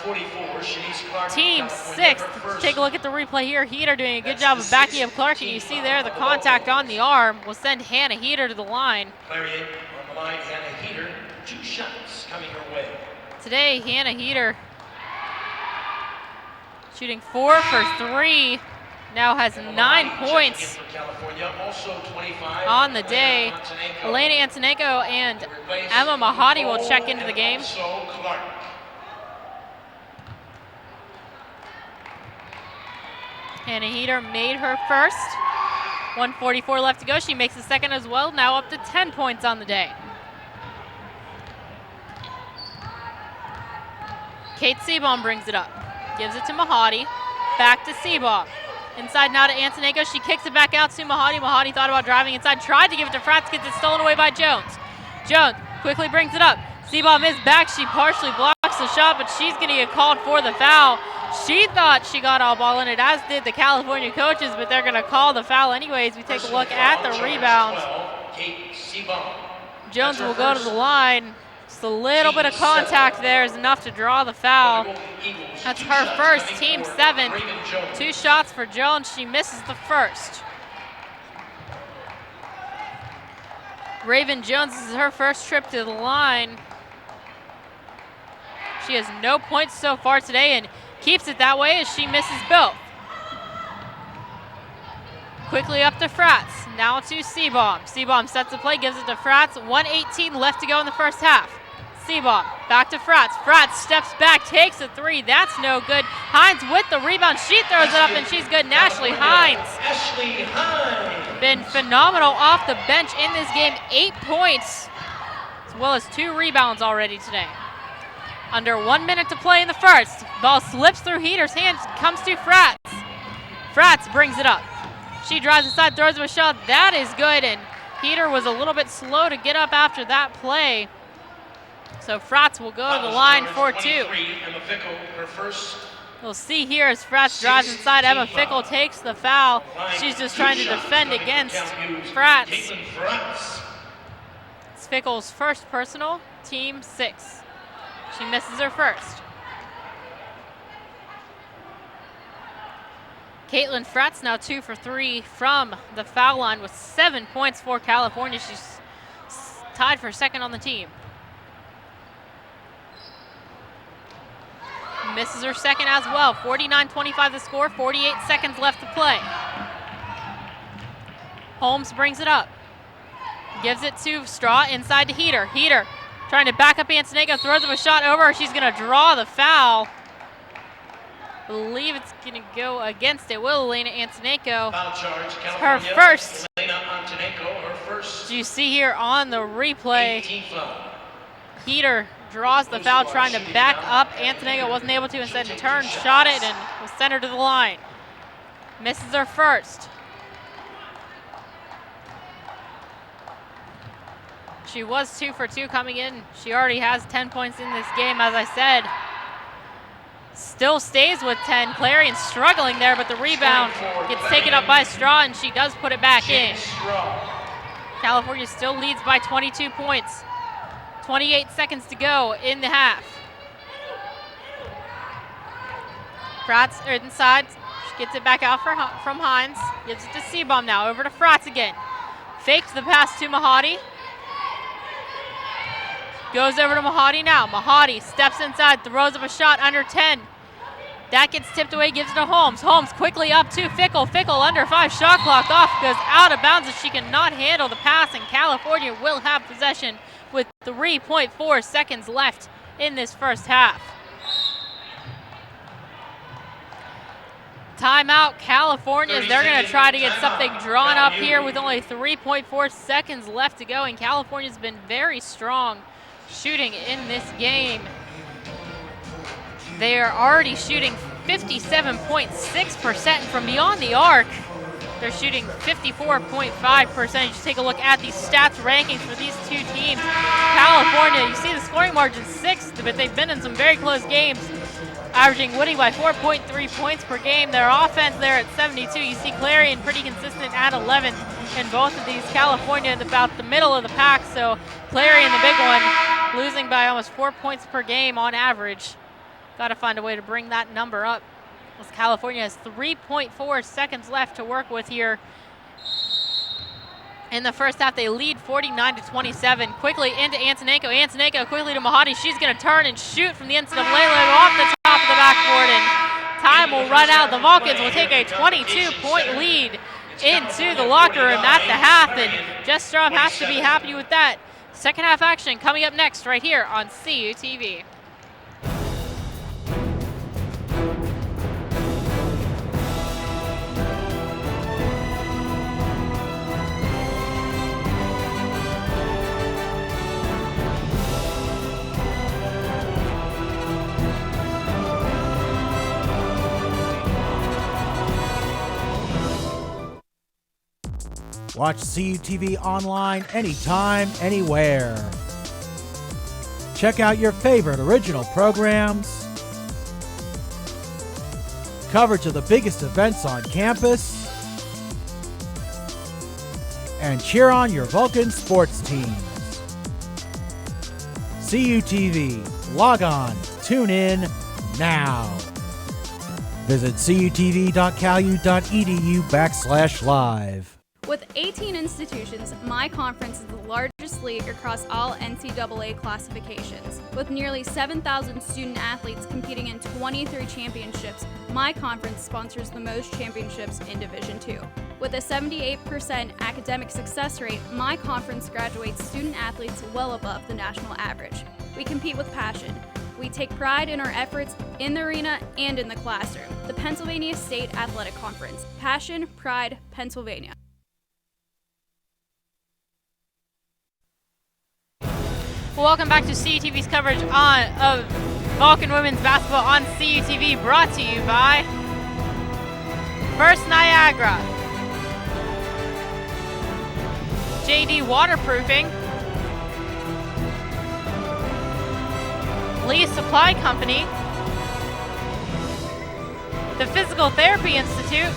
Team sixth. Take a look at the replay here. Heater doing a good job of backing up Clark, and you see there the contact on the arm will send Hannah Heater to the line. Clarion on the line, Hannah Heater, 2 shots coming her way. Today, Hannah Heater shooting 4 for 3. Now has 9 points on the day. Elena Antonenko and Emma Mahadi will check into the game. Hannah Heater made her first. 1:44 left to go. She makes the second as well. Now up to 10 points on the day. Kate Seabaum brings it up. Gives it to Mahadi. Back to Seabaum. Inside now to Antonenko. She kicks it back out to Mahadi. Mahadi thought about driving inside. Tried to give it to Fratz. Gets it stolen away by Jones. Jones quickly brings it up. Seabaum is back. She partially blocks the shot, but she's going to get called for the foul. She thought she got all ball in it, as did the California coaches, but they're going to call the foul anyways. We take a look at the rebound. Jones will go to the line. Just a little bit of contact there is enough to draw the foul. That's her first, team 7th. 2 shots for Jones. She misses the first. Raven Jones, this is her first trip to the line. She has no points so far today and keeps it that way as she misses both. Quickly up to Fratz. Now to Seabaum. Seabaum sets the play, gives it to Fratz. 1:18 left to go in the first half. Seabaum back to Fratz. Fratz steps back, takes a three. That's no good. Hines with the rebound. She throws it up and she's good. And Ashley Hines. Been phenomenal off the bench in this game. 8 points as well as 2 rebounds already today. Under 1 minute to play in the first. Ball slips through Heater's hands, comes to Fratz. Fratz brings it up. She drives inside, throws him a shot. That is good, and Heater was a little bit slow to get up after that play. So Fratz will go to the line for 2. We'll see here as Fratz drives inside. Emma Fickle takes the foul. She's just trying to defend against Fratz. It's Fickle's first personal, team 6. She misses her first. Caitlin Fratz now 2 for 3 from the foul line with 7 points for California. She's tied for second on the team. Misses her second as well. 49-25 the score, 48 seconds left to play. Holmes brings it up. Gives it to Straw inside to Heater. Heater trying to back up Antonenko, throws up a shot over her. She's going to draw the foul. I believe it's going to go against it. Will Elena Antonenko. Her first. You see here on the replay, Heater draws the foul, trying to back up. Antonenko wasn't able to, instead turned, shot it, and was sent her to the line. Misses her first. She was 2 for 2 coming in. She already has 10 points in this game, as I said. Still stays with 10. Clarion struggling there, but the rebound gets taken up by Straw, and she does put it back in. California still leads by 22 points. 28 seconds to go in the half. Fratz inside. She gets it back out from Hines. Gives it to Seabaum now. Over to Fratz again. Fakes the pass to Mahadi. Goes over to Mahadi now. Mahadi steps inside, throws up a shot under 10. That gets tipped away, gives it to Holmes. Holmes quickly up to Fickle. Fickle under 5, shot clock off, goes out of bounds as she cannot handle the pass, and California will have possession with 3.4 seconds left in this first half. Timeout, California. They're going to try to get something drawn up here with only 3.4 seconds left to go, and California's been very strong shooting in this game. They are already shooting 57.6% from beyond the arc. They're shooting 54.5%. Just take a look at these stats rankings for these two teams. California, you see the scoring margin 6th, but they've been in some very close games, winning by 4.3 points per game. Their offense there at 72. You see Clarion pretty consistent at 11th in both of these. California at about the middle of the pack, so Clarion the big one, losing by almost 4 points per game on average. Got to find a way to bring that number up, as California has 3.4 seconds left to work with here. In the first half, they lead 49-27. Quickly into Antonenko. Antonenko quickly to Mahadi. She's going to turn and shoot from the inside of Layla off the top of the backboard, and time will run out. The Vulcans will take a 22-point lead into the locker room at the half, and Jess Strom has to be happy with that. Second half action coming up next right here on CUTV. Watch CUTV online anytime, anywhere. Check out your favorite original programs, coverage of the biggest events on campus, and cheer on your Vulcan sports teams. CUTV. Log on. Tune in now. Visit cutv.calu.edu/live. With 18 institutions, my conference is the largest league across all NCAA classifications. With nearly 7,000 student athletes competing in 23 championships, my conference sponsors the most championships in Division II. With a 78% academic success rate, my conference graduates student athletes well above the national average. We compete with passion. We take pride in our efforts in the arena and in the classroom. The Pennsylvania State Athletic Conference. Passion, pride, Pennsylvania. Welcome back to CUTV's coverage of Vulcan women's basketball on CUTV, brought to you by First Niagara, JD Waterproofing, Lee Supply Company, the Physical Therapy Institute,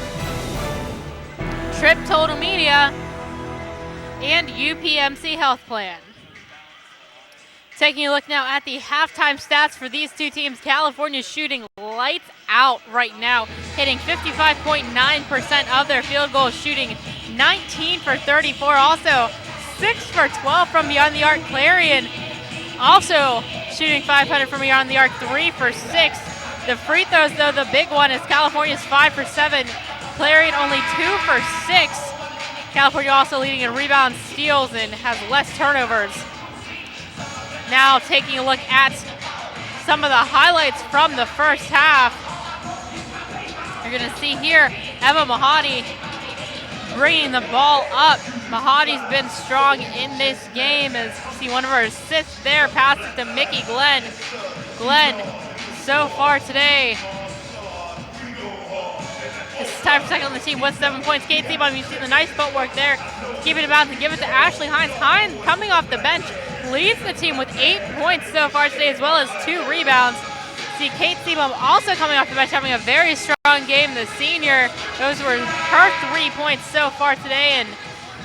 Trip Total Media, and UPMC Health Plan. Taking a look now at the halftime stats for these two teams. California shooting lights out right now, hitting 55.9% of their field goals, shooting 19 for 34, also 6 for 12 from beyond the arc. Clarion also shooting 500 from beyond the arc, 3 for 6. The free throws, though, the big one is California's 5 for 7. Clarion only 2 for 6. California also leading in rebounds, steals, and has less turnovers. Now taking a look at some of the highlights from the first half. You're going to see here Emma Mahadi bringing the ball up. Mahadi's been strong in this game, as you see one of her assists there, passes to Mickey Glenn. Glenn, so far today, this is tied for second on the team with 7 points. Kate Seabaum, you see the nice footwork there. Keep it about to give it to Ashley Hines. Hines coming off the bench leads the team with 8 points so far today, as well as 2 rebounds. See Kate Seabaum also coming off the bench, having a very strong game. The senior, those were her 3 points so far today, and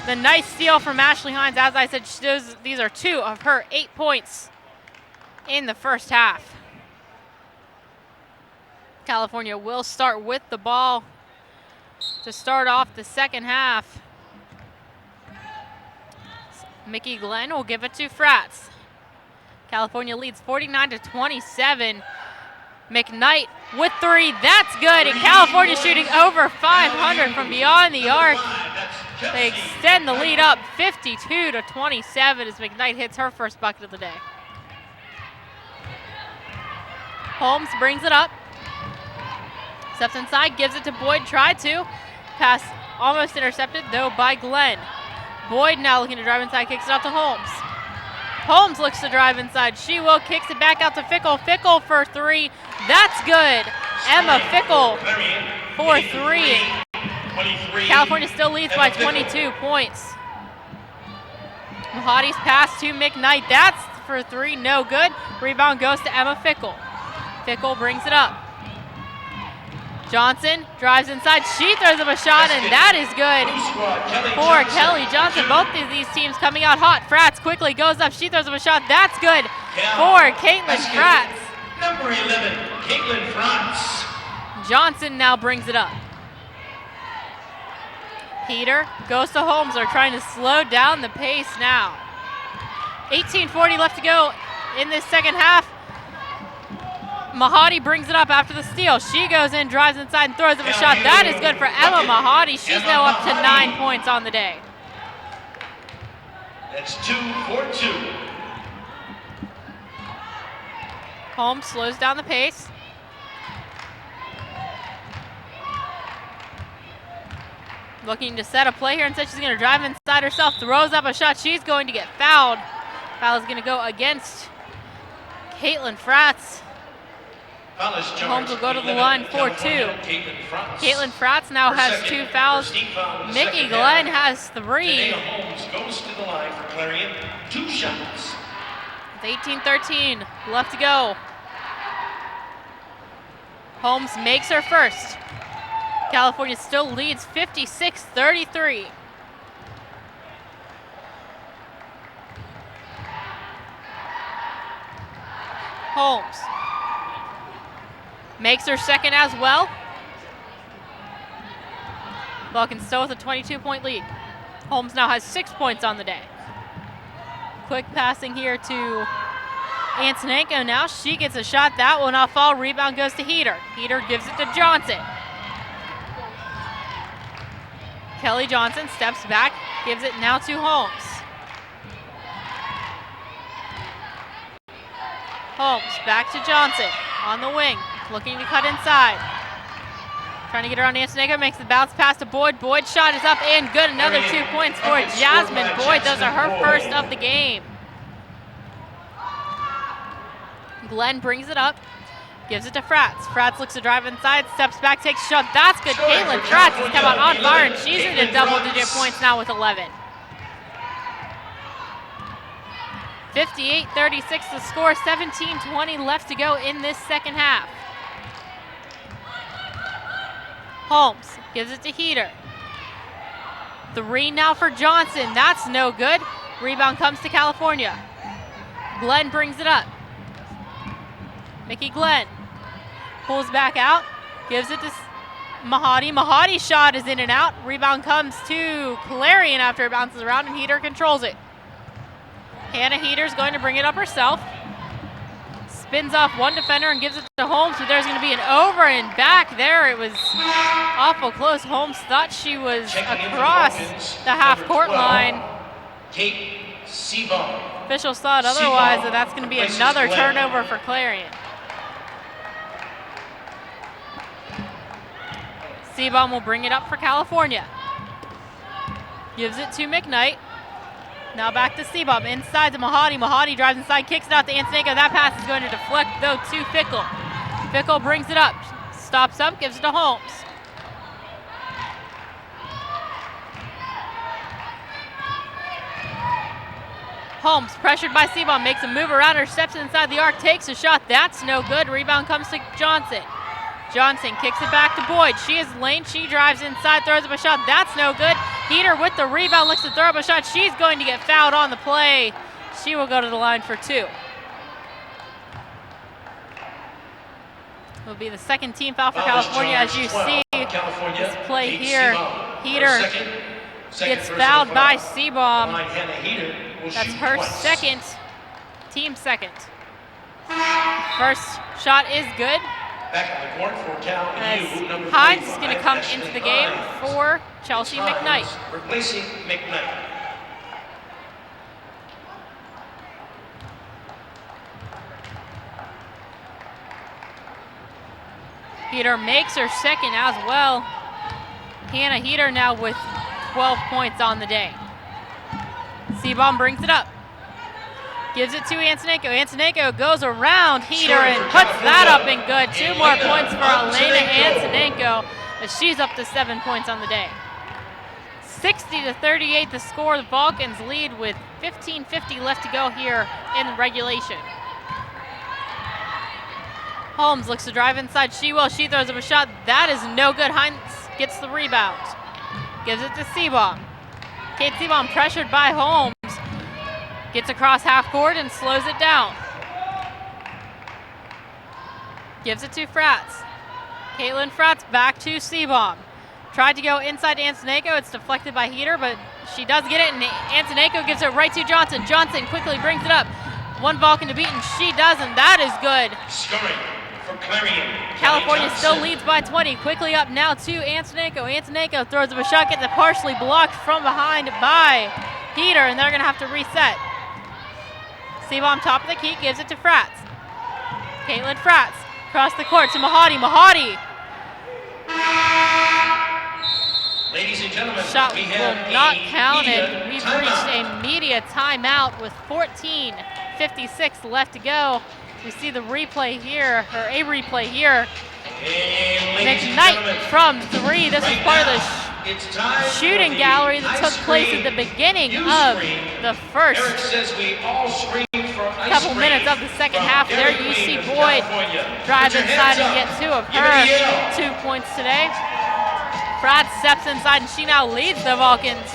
the nice steal from Ashley Hines. As I said, these are 2 of her 8 points in the first half. California will start with the ball to start off the second half. Mickey Glenn will give it to Fratz. California leads 49-27. McKnight with 3, that's good, and California shooting over 500 from beyond the arc. They extend the lead up 52-27 as McKnight hits her first bucket of the day. Holmes brings it up. Steps inside, gives it to Boyd, tried to. Pass almost intercepted, though, by Glenn. Boyd now looking to drive inside, kicks it out to Holmes. Holmes looks to drive inside. She will, kicks it back out to Fickle. Fickle for 3, that's good. Emma Fickle for 3. California still leads by 22 points. Mahadi's pass to McKnight, that's for 3, no good. Rebound goes to Emma Fickle. Fickle brings it up. Johnson drives inside, she throws up a shot, and that is good for Kelly Johnson. Both of these teams coming out hot. Fratz quickly goes up, she throws up a shot, that's good for Caitlin Fratz. Number 11, Caitlin Fratz. Johnson now brings it up. Peter goes to Holmes. They're trying to slow down the pace now. 18:40 left to go in this second half. Mahadi brings it up after the steal. She goes in, drives inside, and throws up a shot. That is good for Emma Mahadi. She's now up to 9 points on the day. That's 2 for 2. Holmes slows down the pace. Looking to set a play here. Instead, she's going to drive inside herself, throws up a shot. She's going to get fouled. Foul is going to go against Caitlin Fratz. Holmes will go to the line for 2. Caitlin Fratz now has 2 fouls. Mickey Glenn has 3. Holmes goes to the line for Clarion. 2 shots. With 18:13 left to go. Holmes makes her first. California still leads 56-33. Holmes makes her second as well. Vulcan still with a 22-point lead. Holmes now has 6 points on the day. Quick passing here to Antonenko now. She gets a shot. That will not fall. Rebound goes to Heater. Heater gives it to Johnson. Kelly Johnson steps back, gives it now to Holmes. Holmes back to Johnson on the wing, looking to cut inside. Trying to get around Antonenko, makes the bounce pass to Boyd. Boyd's shot is up and good. Another 2 points for Jasmine Boyd. Those are her first of the game. Glenn brings it up, gives it to Fratz. Fratz looks to drive inside, steps back, takes a shot. That's good. Caitlin Fratz has come out on fire, and she's into double-digit points now with 11. 58-36 the score, 17:20 left to go in this second half. Holmes gives it to Heater. 3 now for Johnson. That's no good. Rebound comes to California. Glenn brings it up. Mickey Glenn pulls back out, gives it to Mahadi. Mahadi's shot is in and out. Rebound comes to Clarion after it bounces around, and Heater controls it. Hannah Heater's going to bring it up herself. Spins off one defender and gives it to Holmes, but there's going to be an over and back there. It was awful close. Holmes thought she was across the half-court line. Kate Seabaum. Officials thought otherwise, and that's going to be another turnover for Clarion. Seabaum will bring it up for California. Gives it to McKnight. Now back to Seabaum, inside to Mahadi. Mahadi drives inside, kicks it out to Antonenko. That pass is going to deflect, though, to Fickle. Fickle brings it up, stops up, gives it to Holmes. Holmes, pressured by Seabaum, makes a move around her, steps inside the arc, takes a shot. That's no good. Rebound comes to Johnson. Johnson kicks it back to Boyd. She is lane. She drives inside, throws up a shot. That's no good. Heater with the rebound, looks to throw up a shot. She's going to get fouled on the play. She will go to the line for 2. Will be the second team foul for California. As you see this play here, Heater gets fouled by Seabaum. That's her second, team second. First shot is good. As Hines is going to come into the game for Chelsea McKnight. Replacing McKnight. Heater makes her second as well. Hannah Heater now with 12 points on the day. Seabaum brings it up. Gives it to Antonenko. Antonenko goes around Heater and puts that up and good. 2 more points for Elena Antonenko as she's up to 7 points on the day. 60-38 the score. The Vulcans lead with 15:50 left to go here in regulation. Holmes looks to drive inside. She throws up a shot. That is no good. Hines gets the rebound. Gives it to Seabaum. Kate Seabaum pressured by Holmes. Gets across half court and slows it down. Gives it to Fratz. Caitlin Fratz back to Seabaum. Tried to go inside to Antonenko. It's deflected by Heater, but she does get it, and Antonenko gives it right to Johnson. Johnson quickly brings it up. One Vulcan to beat, and she does, and that is good. Scoring for Clarion. California still leads by 20. Quickly up now to Antonenko. Antonenko throws up a shot, gets it partially blocked from behind by Heater, and they're going to have to reset. Seabaum top of the key, gives it to Fratz. Caitlin Fratz across the court to Mahadi. Mahadi. Ladies and gentlemen, Shot we will have not a count media it. We've timeout. reached a media timeout with 14:56 left to go. We see the replay here, or a replay here. And ladies and McKnight gentlemen, from 3. This is part of the it's time shooting for the gallery that took ice place cream at the beginning you of scream. the first Eric says we all scream for ice couple cream minutes of the second from half. There Dairy you see Queen of Boyd California. drive Put your inside hands and up. get 2 of Give it a yell. her 2 points today. Fratz steps inside and she now leads the Vulcans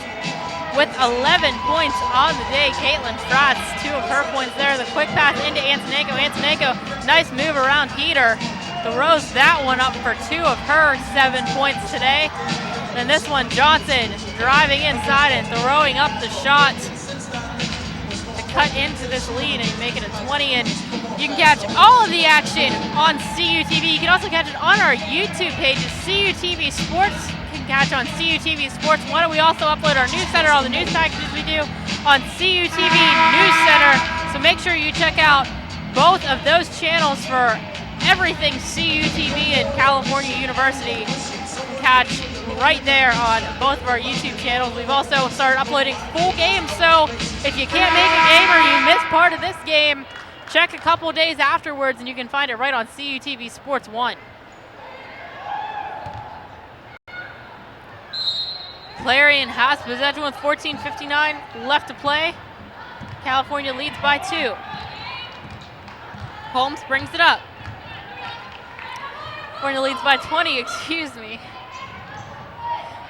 with 11 points on the day. Caitlin Fratz, 2 of her points there. The quick pass into Antonenko. Antonenko, nice move around Heater. Throws that one up for 2 of her 7 points today. Then this one, Johnson driving inside and throwing up the shot to cut into this lead and make it a 20. And you can catch all of the action on CUTV. You can also catch it on our YouTube page, CUTV Sports. You can catch on CUTV Sports 1. And we also upload our news center, all the news packages we do on CUTV News Center. So make sure you check out both of those channels for everything CUTV and California University. You can catch right there on both of our YouTube channels. We've also started uploading full games, so if you can't make a game or you miss part of this game, check a couple days afterwards and you can find it right on CUTV Sports 1. Clarion has possession with 14:59 left to play. California leads by 2. Holmes brings it up. California leads by 20, excuse me.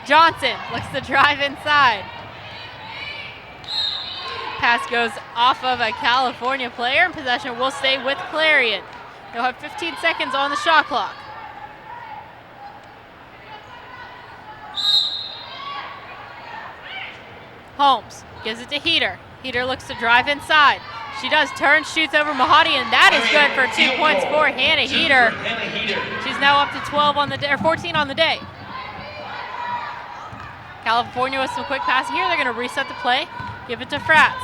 Johnson looks to drive inside. Pass goes off of a California player, and possession will stay with Clarion. They'll have 15 seconds on the shot clock. Holmes gives it to Heater. Heater looks to drive inside. She does turn, shoots over Mahadi, and that is good for 2 points for Hannah Heater. She's now up to 12 on the day, or 14 on the day. California with some quick passing here. They're going to reset the play. Give it to Fratz.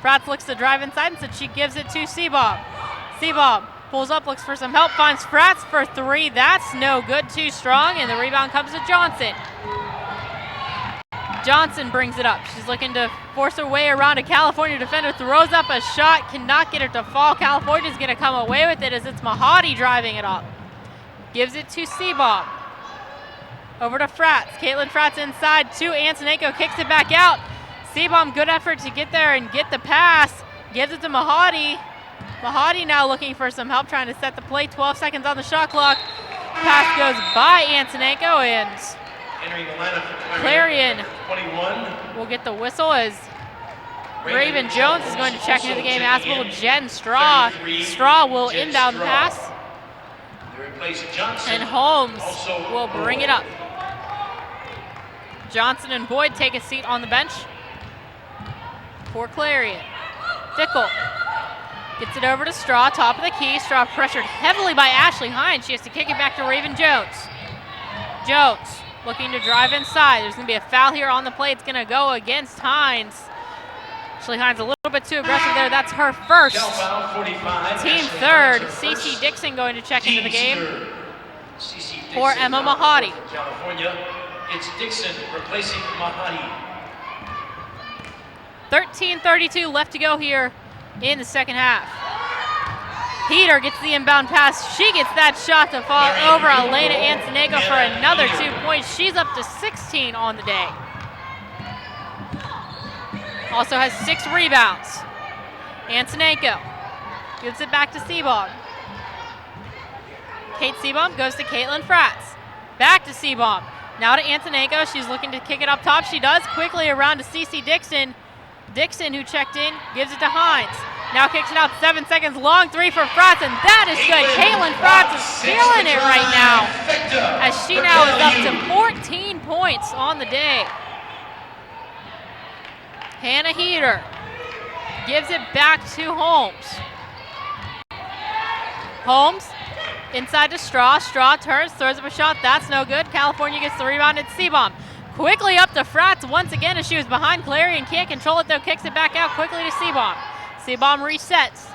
Fratz looks to drive inside, and so she gives it to Seabaum. Seabaum pulls up, looks for some help, finds Fratz for 3. That's no good, too strong, and the rebound comes to Johnson. Johnson brings it up. She's looking to force her way around a California defender, throws up a shot, cannot get it to fall. California's going to come away with it as it's Mahadi driving it up. Gives it to Seabaum. Over to Fratz. Caitlin Fratz inside to Antonenko, kicks it back out. Seabaum, good effort to get there and get the pass. Gives it to Mahadi. Mahadi now looking for some help, trying to set the play. 12 seconds on the shot clock. Pass goes by Antonenko, and Entering the lineup for Clarion 21. will get the whistle as Raven Jones is going to check into the game, as will Jen Straw. Straw will inbound the pass. The replace Johnson. And Holmes Also will bring it up. Johnson and Boyd take a seat on the bench for Clarion. Fickle gets it over to Straw, top of the key. Straw pressured heavily by Ashley Hines. She has to kick it back to Raven Jones. Jones looking to drive inside. There's going to be a foul here on the play. It's going to go against Hines. Ashley Hines a little bit too aggressive there. That's her first. Team third. Cece Dixon going to check into the game for Emma Mahadi. California, it's Dixon replacing Mahadi. 13:32 left to go here in the second half. Heater gets the inbound pass. She gets that shot to fall over Elena Antonego for another 2 points. She's up to 16 on the day. Also has 6 rebounds. Antonego gives it back to Seabaum. Kate Seabaum goes to Caitlin Fratz. Back to Seabaum. Now to Antonego. She's looking to kick it up top. She does. Quickly around to Cece Dixon. Dixon, who checked in, gives it to Hines. Now kicks it out, 7 seconds, long three for Fratz, and that is good. Caitlin Fratz is feeling it right now, as she now is up to 14 points on the day. Hannah Heater gives it back to Holmes. Holmes inside to Straw. Straw turns, throws up a shot. That's no good. California gets the rebound. It's Seabaum. Quickly up to Fratz once again as she was behind Clarion. Can't control it though. Kicks it back out quickly to Seabaum. Seabaum resets.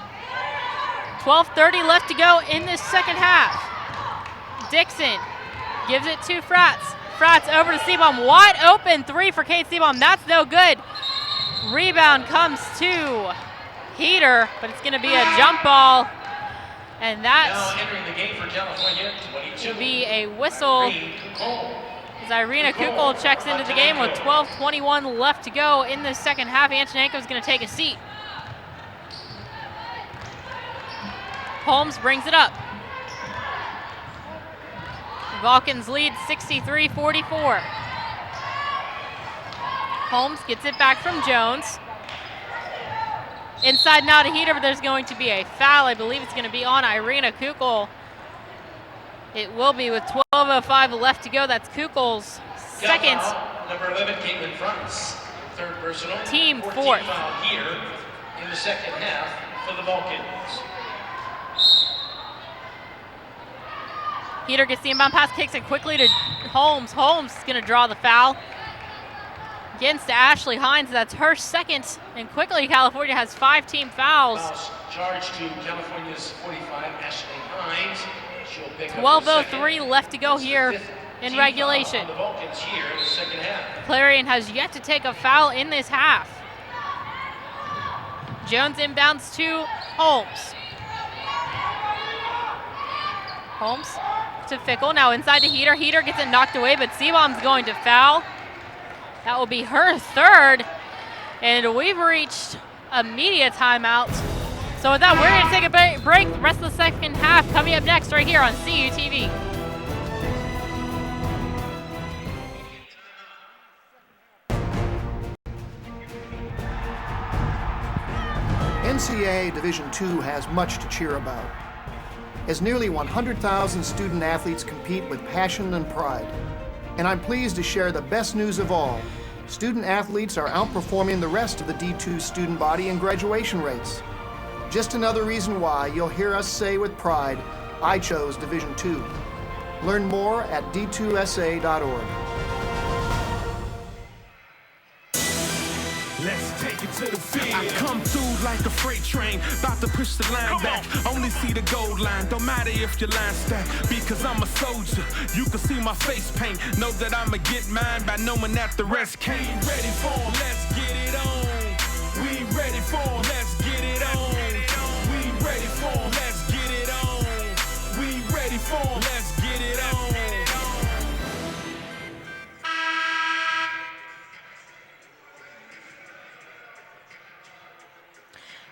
12:30 left to go in this second half. Dixon gives it to Fratz. Fratz over to Seabaum. Wide open three for Kate Seabaum. That's no good. Rebound comes to Heater, but it's going to be a jump ball. And that's now entering the game for California, 22. To be a whistle. As Irina Kukol checks into the game with 12:21 left to go in the second half. Antonenko is going to take a seat. Holmes brings it up. Vulcans lead 63-44. Holmes gets it back from Jones. Inside now to Heater, but there's going to be a foul. I believe it's going to be on Irina Kukol. It will be with 12:05 left to go. That's Kukol's second. Number 11, Caitlin Fratz, third personal. Team 14th fourth. foul here in the second half for the Vulcans. Heater gets the inbound pass, kicks it quickly to Holmes. Holmes is going to draw the foul against Ashley Hines. That's her second. And quickly, California has 5 team fouls. Charged to California's 45, Ashley Hines. 12:03 left to go here in regulation. The Vulcans here in the second half. Clarion has yet to take a foul in this half. Jones inbounds to Holmes. Holmes to Fickle. Now inside to Heater. Heater gets it knocked away, but Seabaum's going to foul. That will be her third. And we've reached a media timeout. So with that, we're going to take a break. The rest of the second half coming up next right here on CUTV. NCAA Division II has much to cheer about, as nearly 100,000 student athletes compete with passion and pride. And I'm pleased to share the best news of all. Student athletes are outperforming the rest of the D2 student body in graduation rates. Just another reason why you'll hear us say with pride, I chose Division II. Learn more at d2sa.org. Let's take it to the field. I come through like a freight train, about to push the line back. Only see the gold line, don't matter if your line stack. Because I'm a soldier, you can see my face paint. Know that I'ma get mine by knowing that the rest can't. We ready for 'em, let's get it on. We ready for 'em, let's get it on. We ready for 'em, let's get it on. We ready for 'em, let's get it on.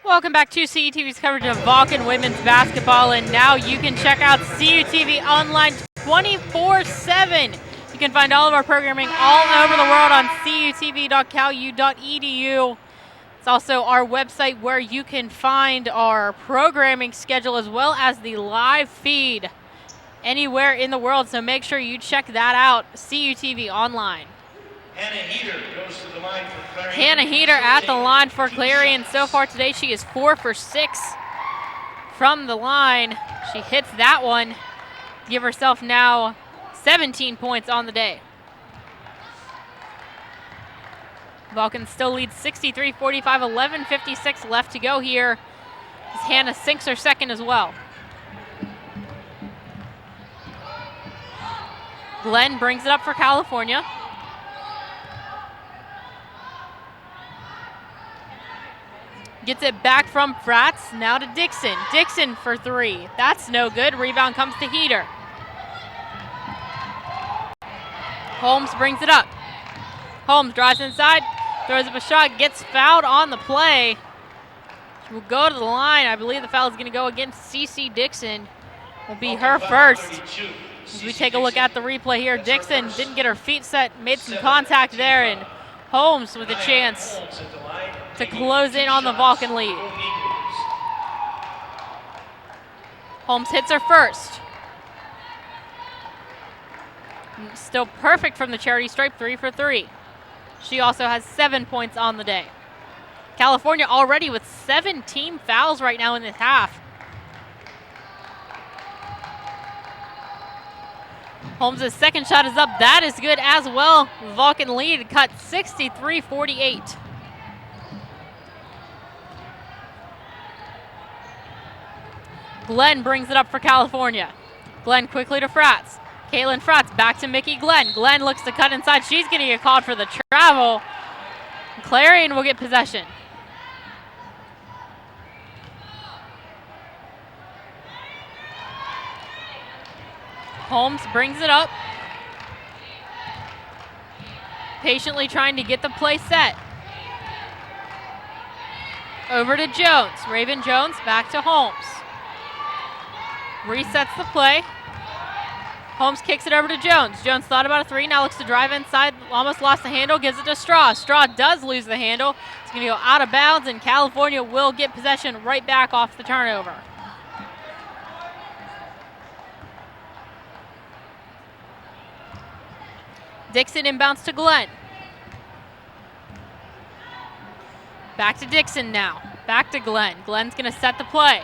Welcome back to CUTV's coverage of Vulcan women's basketball, and now you can check out CUTV online 24/7. You can find all of our programming all over the world on cutv.calu.edu. It's also our website where you can find our programming schedule as well as the live feed anywhere in the world, so make sure you check that out. CUTV online. Hannah Heater goes to the line for Clarion. Hannah Heater at the line for Clarion. So far today, she is 4 for 6 from the line. She hits that one. Give herself now 17 points on the day. Vulcan still leads 63-45, 11:56 left to go here. As Hannah sinks her second as well. Glenn brings it up for California. Gets it back from Fratz, now to Dixon. Dixon for 3. That's no good. Rebound comes to Heater. Holmes brings it up. Holmes drives inside, throws up a shot, gets fouled on the play. She will go to the line. I believe the foul is going to go against CC Dixon. Will be her first. As we take a look at the replay here, Dixon didn't get her feet set, made some contact there, and Holmes with a chance to close in on the Vulcan lead. Holmes hits her first. Still perfect from the charity stripe, 3 for 3. She also has 7 points on the day. California already with 17 fouls right now in this half. Holmes' second shot is up. That is good as well. Vulcan lead cut 63-48. Glenn brings it up for California. Glenn quickly to Fratz. Caitlin Fratz back to Mickey Glenn. Glenn looks to cut inside. She's going to get called for the travel. Clarion will get possession. Holmes brings it up. Patiently trying to get the play set. Over to Jones. Raven Jones back to Holmes. Resets the play. Holmes kicks it over to Jones. Jones thought about a 3, now looks to drive inside, almost lost the handle, gives it to Straw. Straw does lose the handle. It's going to go out of bounds, and California will get possession right back off the turnover. Dixon inbounds to Glenn. Back to Dixon now. Back to Glenn. Glenn's going to set the play.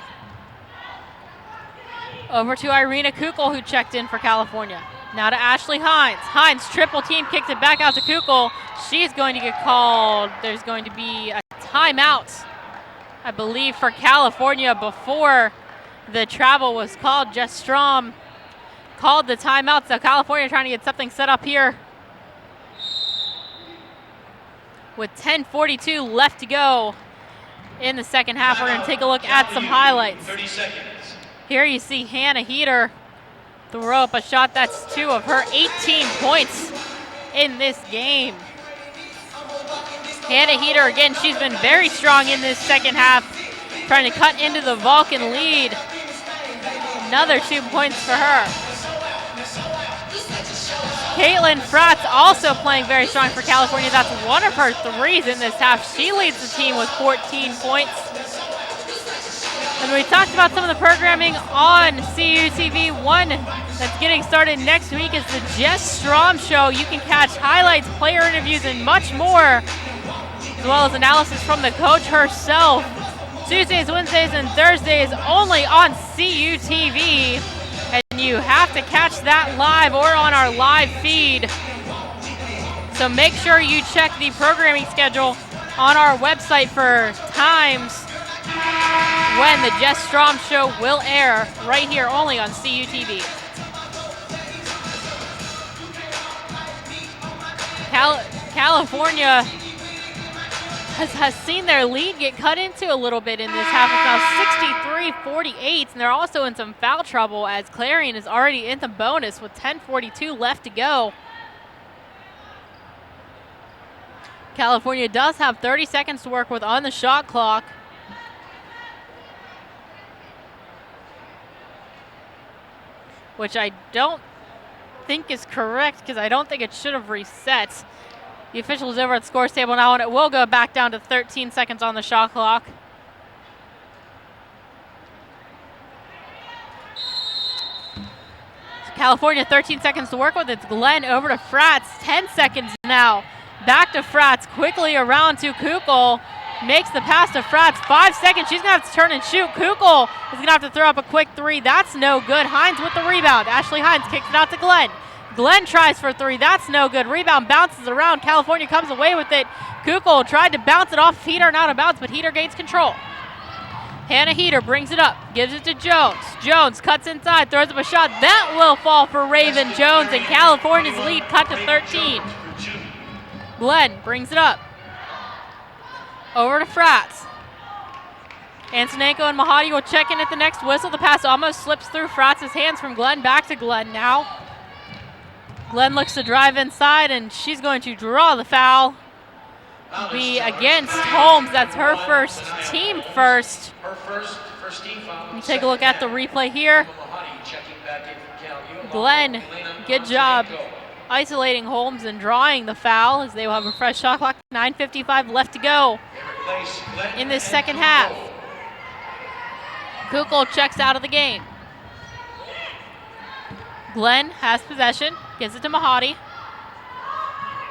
Over to Irina Kukul, who checked in for California. Now to Ashley Hines. Hines triple team, kicks it back out to Kukul. She's going to get called. There's going to be a timeout, I believe, for California before the travel was called. Jess Strom called the timeout, so California trying to get something set up here. With 10:42 left to go in the second half, we're going to take a look at some highlights. 30 seconds. Here you see Hannah Heater throw up a shot that's 2 of her 18 points in this game. Hannah Heater, again, she's been very strong in this second half, trying to cut into the Vulcan lead. Another 2 points for her. Caitlin Fratz also playing very strong for California. That's 1 of her 3s in this half. She leads the team with 14 points. And we talked about some of the programming on CUTV. One that's getting started next week is the Jess Strom Show. You can catch highlights, player interviews, and much more, as well as analysis from the coach herself. Tuesdays, Wednesdays, and Thursdays only on CUTV. And you have to catch that live or on our live feed. So make sure you check the programming schedule on our website for times when the Jess Strom Show will air right here only on CUTV. California has seen their lead get cut into a little bit in this half. It's now 63-48, and they're also in some foul trouble as Clarion is already in the bonus with 10:42 left to go. California does have 30 seconds to work with on the shot clock. Which I don't think is correct because I don't think it should have reset. The officials over at scores table now, and it will go back down to 13 seconds on the shot clock. California, 13 seconds to work with. It's Glenn over to Fratz, 10 seconds now. Back to Fratz, quickly around to Kukul. Makes the pass to Fratz, 5 seconds. She's gonna have to turn and shoot. Kukul is gonna have to throw up a quick three. That's no good. Hines with the rebound. Ashley Hines kicks it out to Glenn. Glenn tries for three. That's no good. Rebound bounces around. California comes away with it. Kukul tried to bounce it off Heater and out of bounds, but Heater gains control. Hannah Heater brings it up, gives it to Jones. Jones cuts inside, throws up a shot. That will fall for Raven Jones, and California's lead cut to 13. Glenn brings it up. Over to Fratz. Antonenko and Mahadi will check in at the next whistle. The pass almost slips through Fratz's hands from Glenn. Back to Glenn now. Glenn looks to drive inside, and she's going to draw the foul. Be against Holmes. That's her first, team first. And take a look at the replay here. Glenn, good job isolating Holmes and drawing the foul, as they will have a fresh shot clock. 9:55 left to go in this second half. Kukul checks out of the game. Glenn has possession, gives it to Mahadi.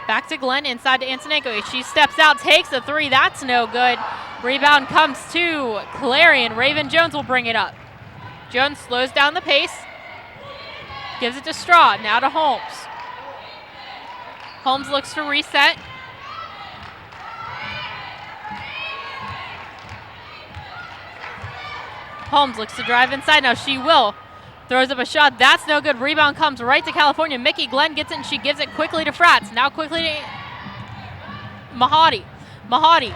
Back to Glenn, inside to Antonenko. She steps out, takes a three. That's no good. Rebound comes to Clarion. Raven Jones will bring it up. Jones slows down the pace. Gives it to Straw. Now to Holmes. Holmes looks to reset. Holmes looks to drive inside. Now she will. Throws up a shot. That's no good. Rebound comes right to California. Mickey Glenn gets it, and she gives it quickly to Fratz. Now quickly to Mahadi. Mahadi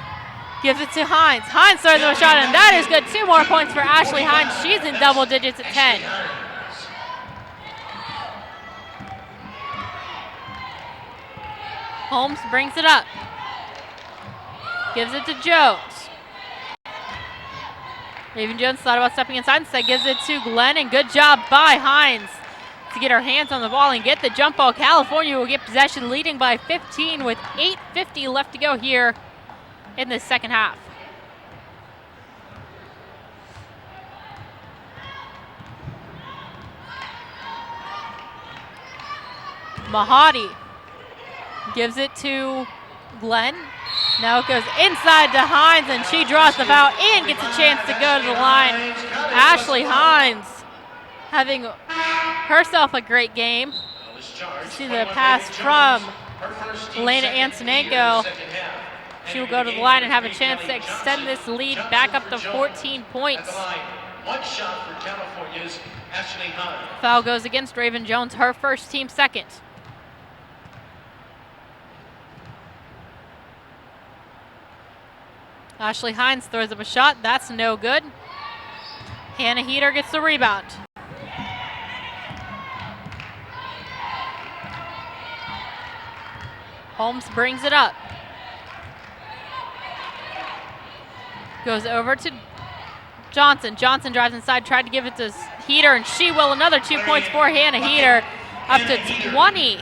gives it to Hines. Hines throws up a shot, and that is good. 2 more points for Ashley Hines. She's in double digits at 10. Holmes brings it up. Gives it to Jones. Raven Jones thought about stepping inside, instead gives it to Glenn, and good job by Hines to get her hands on the ball and get the jump ball. California will get possession, leading by 15 with 8:50 left to go here in the second half. Mahadi gives it to Glenn. Now it goes inside to Hines, and she draws the foul and gets a chance to go to the line. Ashley Hines having herself a great game. See the pass from Elena Antonenko. She will go to the line and have a chance to extend this lead back up to 14 points. Foul goes against Raven Jones, her first, team second. Ashley Hines throws up a shot. That's no good. Hannah Heater gets the rebound. Holmes brings it up. Goes over to Johnson. Johnson drives inside, tried to give it to Heater, and she will. Another 2 points for Hannah Heater, up to 20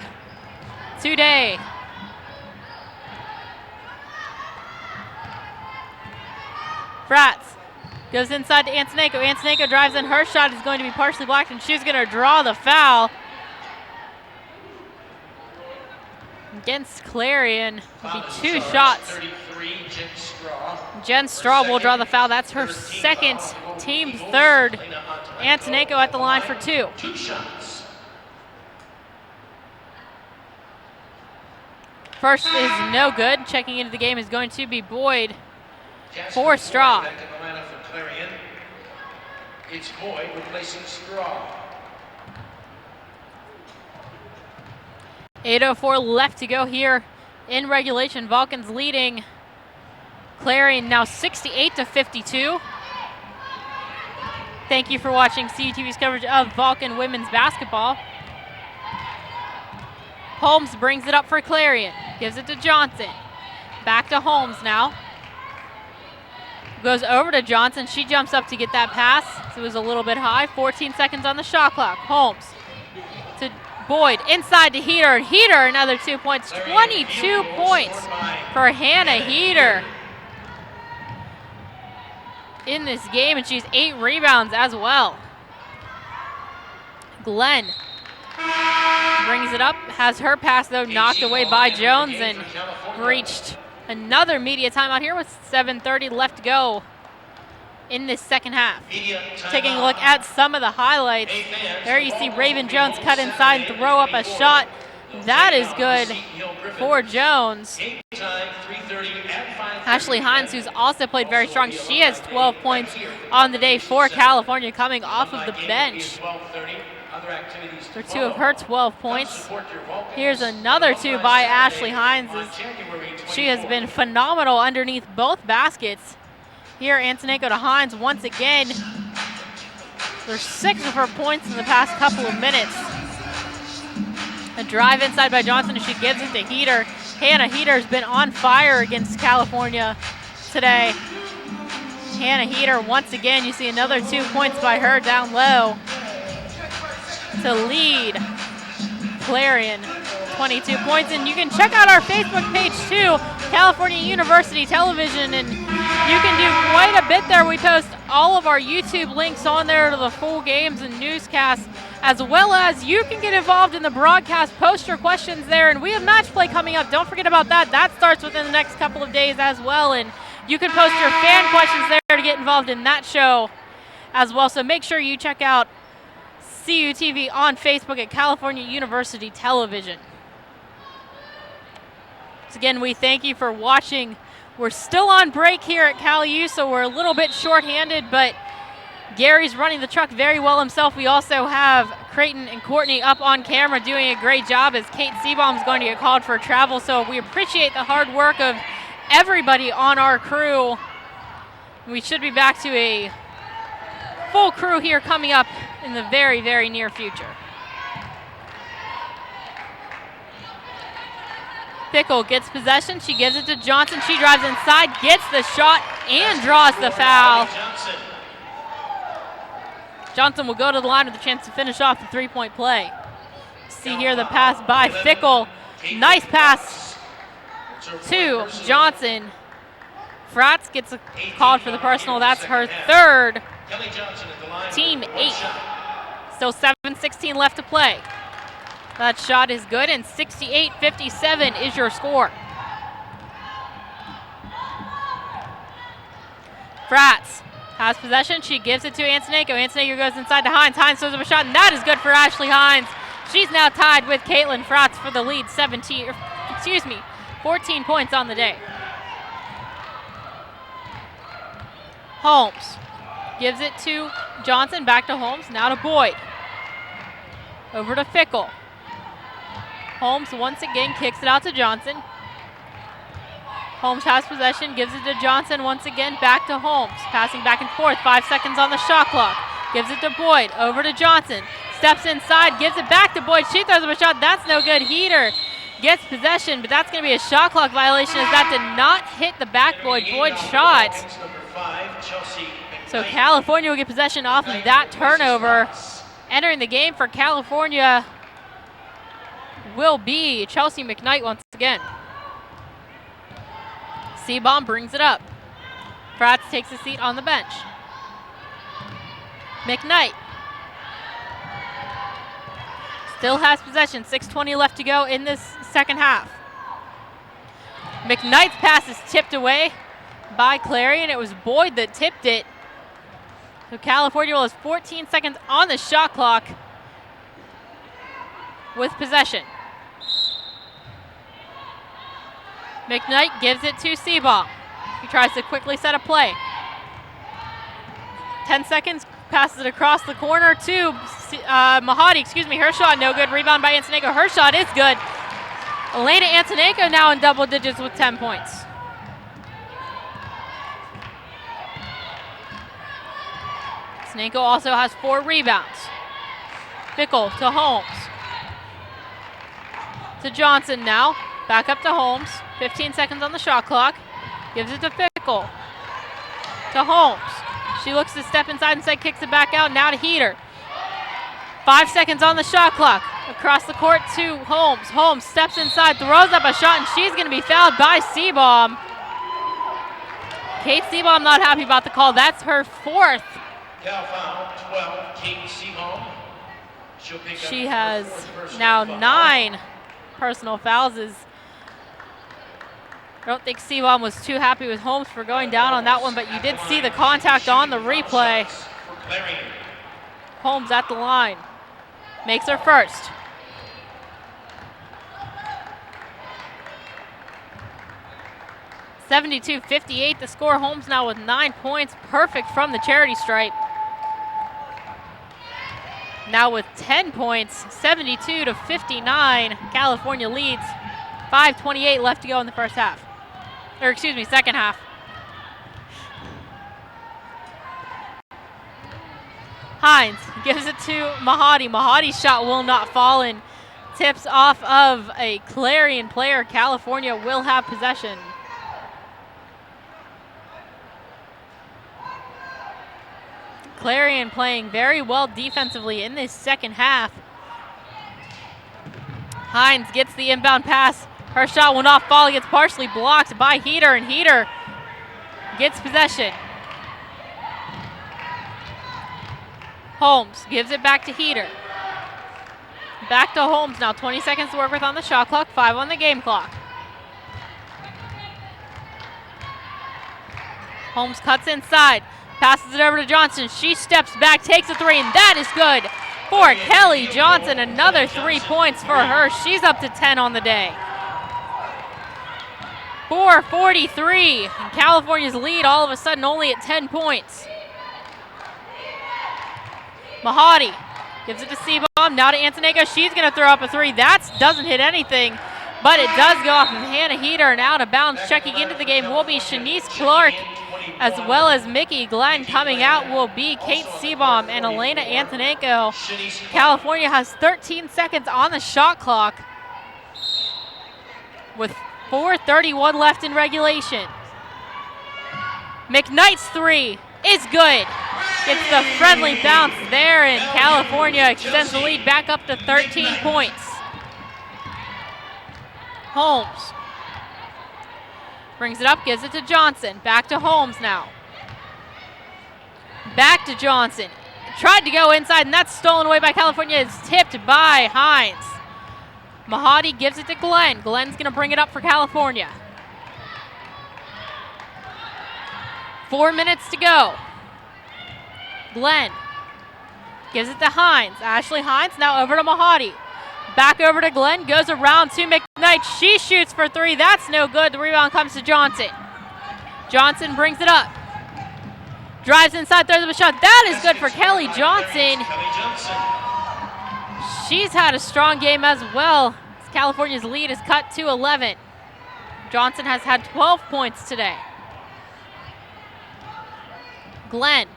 today. Fratz goes inside to Antonenko. Antonenko drives in. Her shot is going to be partially blocked, and she's going to draw the foul against Clarion. It'll be 2 shots. Jen Straw will draw the foul. That's her second, team third. Antonenko at the line for 2. First is no good. Checking into the game is going to be Boyd for Straw. It's Boyd replacing Straw. 8:04 left to go here in regulation. Vulcan's leading Clarion now 68-52. Thank you for watching CUTV's coverage of Vulcan women's basketball. Holmes brings it up for Clarion. Gives it to Johnson. Back to Holmes now. Goes over to Johnson. She jumps up to get that pass. It was a little bit high. 14 seconds on the shot clock. Holmes to Boyd. Inside to Heater. Heater, another 2 points. 22 points for Hannah Heater in this game, and she's 8 rebounds as well. Glenn brings it up, has her pass though knocked away by Jones and reached another media timeout here with 7:30 left to go in this second half. Taking a look at some of the highlights, there you see Raven Jones cut inside and throw up a shot. That is good for Jones. Ashley Hines, who's also played very strong, she has 12 points on the day for California coming off of the bench. For 2 of her 12 points. Here's another 2 by Ashley Hines. She has been phenomenal underneath both baskets. Here, Antonenko to Hines once again. There's 6 of her points in the past couple of minutes. A drive inside by Johnson, and she gives it to Heater. Hannah Heater has been on fire against California today. Hannah Heater, once again, you see another 2 points by her down low to lead Clarion, 22 points. And you can check out our Facebook page too, California University Television, and you can do quite a bit there. We post all of our YouTube links on there to the full games and newscasts, as well as you can get involved in the broadcast, post your questions there, and we have match play coming up. Don't forget about that. That starts within the next couple of days as well, and you can post your fan questions there to get involved in that show as well. So make sure you check out CUTV on Facebook at California University Television. So again, we thank you for watching. We're still on break here at Cal U, so we're a little bit short-handed, but Gary's running the truck very well himself. We also have Creighton and Courtney up on camera doing a great job as Kate Seabaum is going to get called for travel. So we appreciate the hard work of everybody on our crew. We should be back to a full crew here coming up in the very, very near future. Pickle gets possession. She gives it to Johnson. She drives inside, gets the shot, and draws the foul. Johnson will go to the line with a chance to finish off the three-point play. See here the pass by Fickle. Nice pass to Johnson. Fratz gets called for the personal. That's her third. Team 8. Still 7:16 left to play. That shot is good, and 68-57 is your score. Fratz has possession. She gives it to Antonenko. Antonenko goes inside to Hines. Hines throws up a shot, and that is good for Ashley Hines. She's now tied with Caitlin Fratz for the lead. 14 points on the day. Holmes gives it to Johnson. Back to Holmes. Now to Boyd. Over to Fickle. Holmes once again kicks it out to Johnson. Holmes has possession, gives it to Johnson once again, back to Holmes. Passing back and forth, 5 seconds on the shot clock. Gives it to Boyd, over to Johnson. Steps inside, gives it back to Boyd. She throws up a shot, that's no good. Heater gets possession, but that's going to be a shot clock violation as that did not hit the backboard. Boyd shot. So California will get possession off of that turnover. Entering the game for California will be Chelsea McKnight once again. Seabaum brings it up. Fratz takes a seat on the bench. McKnight still has possession. 6:20 left to go in this second half. McKnight's pass is tipped away by Clarion. It was Boyd that tipped it. So California will have 14 seconds on the shot clock with possession. McKnight gives it to Seabaum. He tries to quickly set a play. 10 seconds, passes it across the corner to Mahadi, her shot no good. Rebound by Antonenko, her shot is good. Elena Antonenko now in double digits with 10 points. Antonenko also has 4 rebounds. Fickle to Holmes. To Johnson now, back up to Holmes. 15 seconds on the shot clock. Gives it to Fickle. To Holmes. She looks to step inside and kicks it back out. Now to Heater. 5 seconds on the shot clock. Across the court to Holmes. Holmes steps inside, throws up a shot, and she's going to be fouled by Seabaum. Kate Seabaum not happy about the call. That's her 4th. Cal foul 12, Kate Seabaum. She has now 9 personal fouls. I don't think Seabaum was too happy with Holmes for going down on that one, but you did see the contact on the replay. Holmes at the line. Makes her first. (72-58) the score. Holmes now with 9 points. Perfect from the charity stripe. Now with 10 points, 72-59. California leads. 5:28 left to go in the first half. Or excuse me, second half. Hines gives it to Mahadi. Mahadi's shot will not fall and tips off of a Clarion player. California will have possession. Clarion playing very well defensively in this second half. Hines gets the inbound pass. Her shot will not fall. It gets partially blocked by Heater, and Heater gets possession. Holmes gives it back to Heater. Back to Holmes now. 20 seconds to work with on the shot clock, 5 on the game clock. Holmes cuts inside, passes it over to Johnson. She steps back, takes a 3, and that is good for Kelly Johnson. Another 3 points for her. She's up to 10 on the day. 4:43, and California's lead all of a sudden only at 10 points. Mahadi gives it to Seabaum, now to Antonego. She's going to throw up a 3. That doesn't hit anything, but it does go off of Hannah Heater, and out of bounds. Checking into the game will be Shanice Clark, as well as Mickey Glenn. Coming out will be Kate Seabaum and Elena Antonenko. California has 13 seconds on the shot clock with 4:31 left in regulation. McKnight's 3 is good. Gets the friendly bounce there, and California extends the lead back up to 13 points. Holmes brings it up, gives it to Johnson. Back to Holmes now. Back to Johnson. Tried to go inside, and that's stolen away by California. It's tipped by Hines. Mahadi gives it to Glenn. Glenn's going to bring it up for California. 4 minutes to go. Glenn gives it to Hines. Ashley Hines now over to Mahadi. Back over to Glenn, goes around to McKnight. She shoots for 3. That's no good. The rebound comes to Johnson. Johnson brings it up. Drives inside, throws up a shot. That is good for Kelly Johnson. She's had a strong game as well. California's lead is cut to 11. Johnson has had 12 points today. Glenn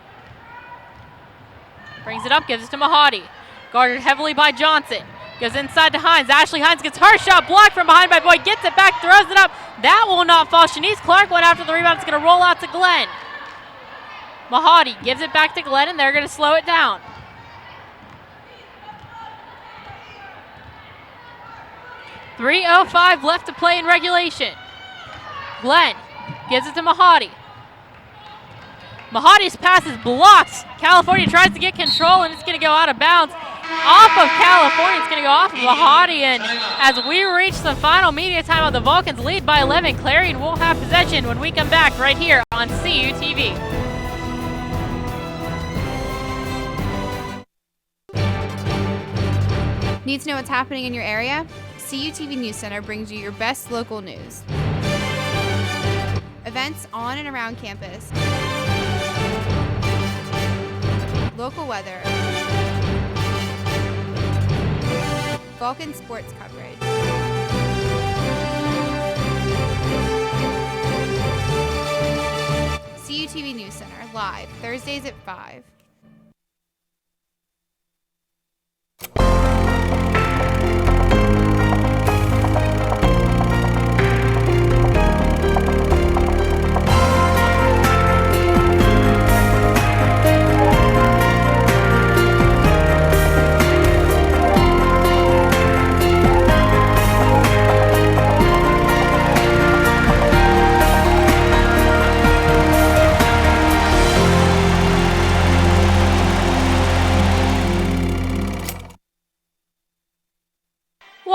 brings it up, gives it to Mahadi. Guarded heavily by Johnson. Goes inside to Hines. Ashley Hines gets her shot blocked from behind by Boyd. Gets it back, throws it up. That will not fall. Shanice Clark went after the rebound. It's going to roll out to Glenn. Mahadi gives it back to Glenn, and they're going to slow it down. .305 left to play in regulation. Glenn gives it to Mahadi. Mahadi's pass is blocked. California tries to get control, and it's going to go out of bounds. Off of California, it's going to go off of Mahadi, and as we reach the final media timeout, the Vulcans lead by 11. Clarion will have possession when we come back right here on CUTV. Need to know what's happening in your area? CUTV News Center brings you your best local news. Events on and around campus. Local weather. Vulcan sports coverage. CUTV News Center, live, Thursdays at 5.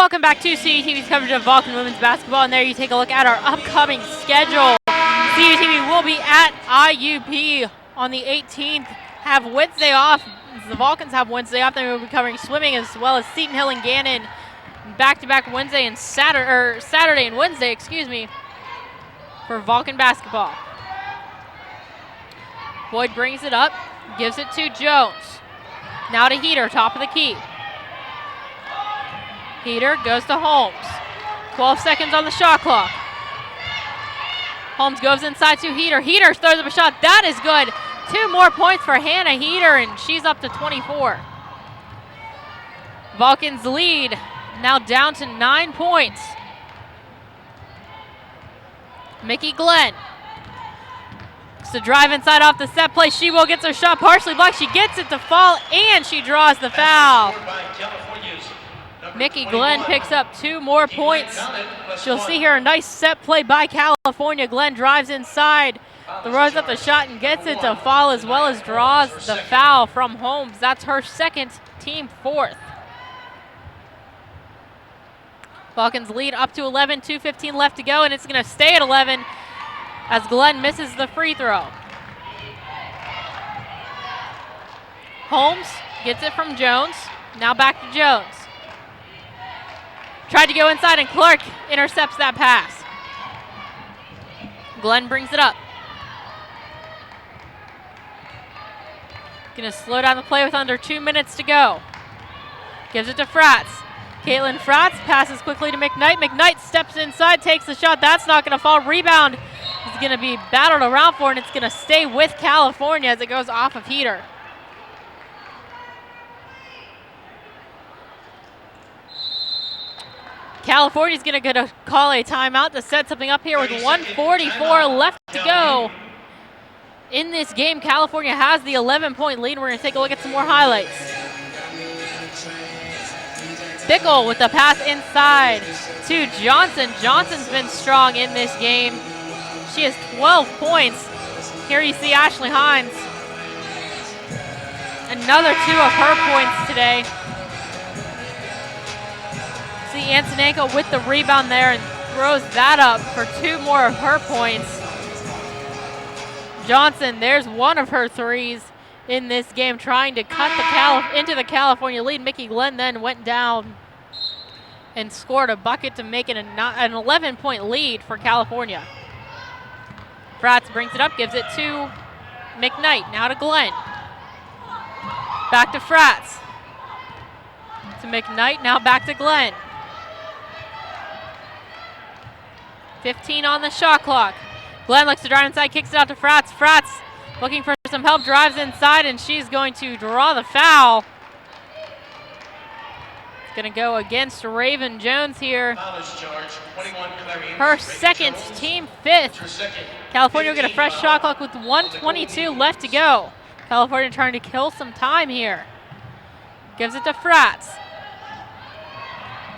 Welcome back to CUTV's coverage of Vulcan women's basketball, and there you take a look at our upcoming schedule. CUTV will be at IUP on the 18th, have Wednesday off. The Vulcans have Wednesday off. They will be covering swimming as well as Seton Hill and Gannon back-to-back Wednesday and Saturday and Wednesday, excuse me, for Vulcan basketball. Boyd brings it up, gives it to Jones. Now to Heater, top of the key. Heater goes to Holmes. 12 seconds on the shot clock. Holmes goes inside to Heater. Heater throws up a shot. That is good. 2 more points for Hannah Heater, and she's up to 24. Vulcans lead now down to 9 points. Mickey Glenn. To drive inside off the set play. She will get her shot partially blocked. She gets it to fall, and she draws the foul. Mickey Glenn picks up 2 more points. She'll see here a nice set play by California. Glenn drives inside, throws up the shot and gets it to fall, as well as draws the foul from Holmes. That's her second, team 4th. Vulcans lead up to 11, 2:15 left to go, and it's going to stay at 11 as Glenn misses the free throw. Holmes gets it from Jones. Now back to Jones. Tried to go inside, and Clark intercepts that pass. Glenn brings it up. Gonna slow down the play with under 2 minutes to go. Gives it to Fratz. Caitlin Fratz passes quickly to McKnight. McKnight steps inside, takes the shot. That's not gonna fall. Rebound is gonna be battled around for, and it's gonna stay with California as it goes off of Heater. California's going to call a timeout to set something up here with 1:44 left to go. In this game, California has the 11-point lead. We're going to take a look at some more highlights. Bickle with the pass inside to Johnson. Johnson's been strong in this game. She has 12 points. Here you see Ashley Hines. Another 2 of her points today. See Antonenko with the rebound there and throws that up for 2 more of her points. Johnson, there's 1 of her threes in this game, trying to cut into the California lead. Mickey Glenn then went down and scored a bucket to make it an 11-point lead for California. Fratz brings it up, gives it to McKnight. Now to Glenn. Back to Fratz. To McKnight, now back to Glenn. 15 on the shot clock. Glenn looks to drive inside, kicks it out to Fratz. Fratz looking for some help, drives inside, and she's going to draw the foul. It's going to go against Raven Jones here. Her second, team 5th. California will get a fresh shot clock with 1:22 left to go. California trying to kill some time here. Gives it to Fratz.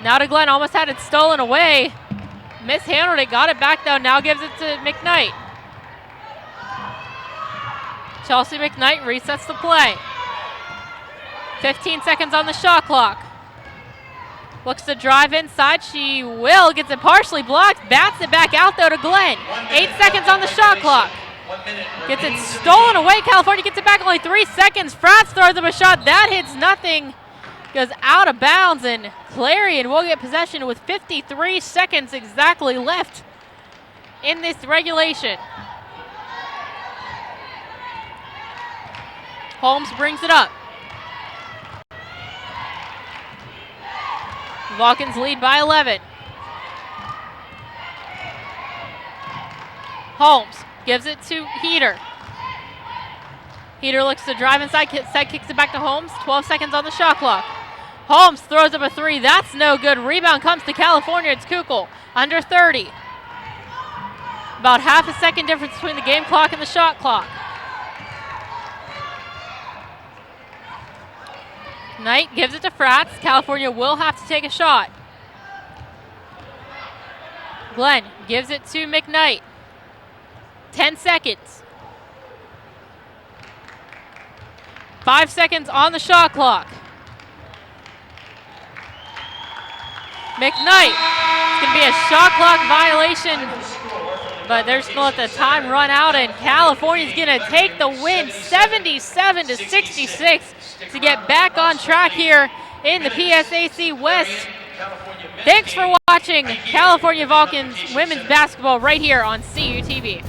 Now to Glenn, almost had it stolen away. Mishandled it, got it back though, now gives it to McKnight. Chelsea McKnight resets the play. 15 seconds on the shot clock. Looks to drive inside, she will, gets it partially blocked, bats it back out though to Glenn. 8 seconds on the shot clock. Gets it stolen away, California gets it back, only 3 seconds. Fratz throws up a shot, that hits nothing. Goes out of bounds, and Clairon will get possession with 53 seconds exactly left in this regulation. Holmes brings it up. Vulcans lead by 11. Holmes gives it to Heater. Heater looks to drive inside, kicks it back to Holmes. 12 seconds on the shot clock. Holmes throws up a 3. That's no good. Rebound comes to California. It's Kukul. Under 30. About half a second difference between the game clock and the shot clock. Knight gives it to Fratz. California will have to take a shot. Glenn gives it to McKnight. 10 seconds. 5 seconds on the shot clock. McKnight. It's going to be a shot clock violation, but they're just going to let the time run out, and California's going to take the win 77-66 to get back on track here in the PSAC West. Thanks for watching California Vulcans women's basketball right here on CUTV.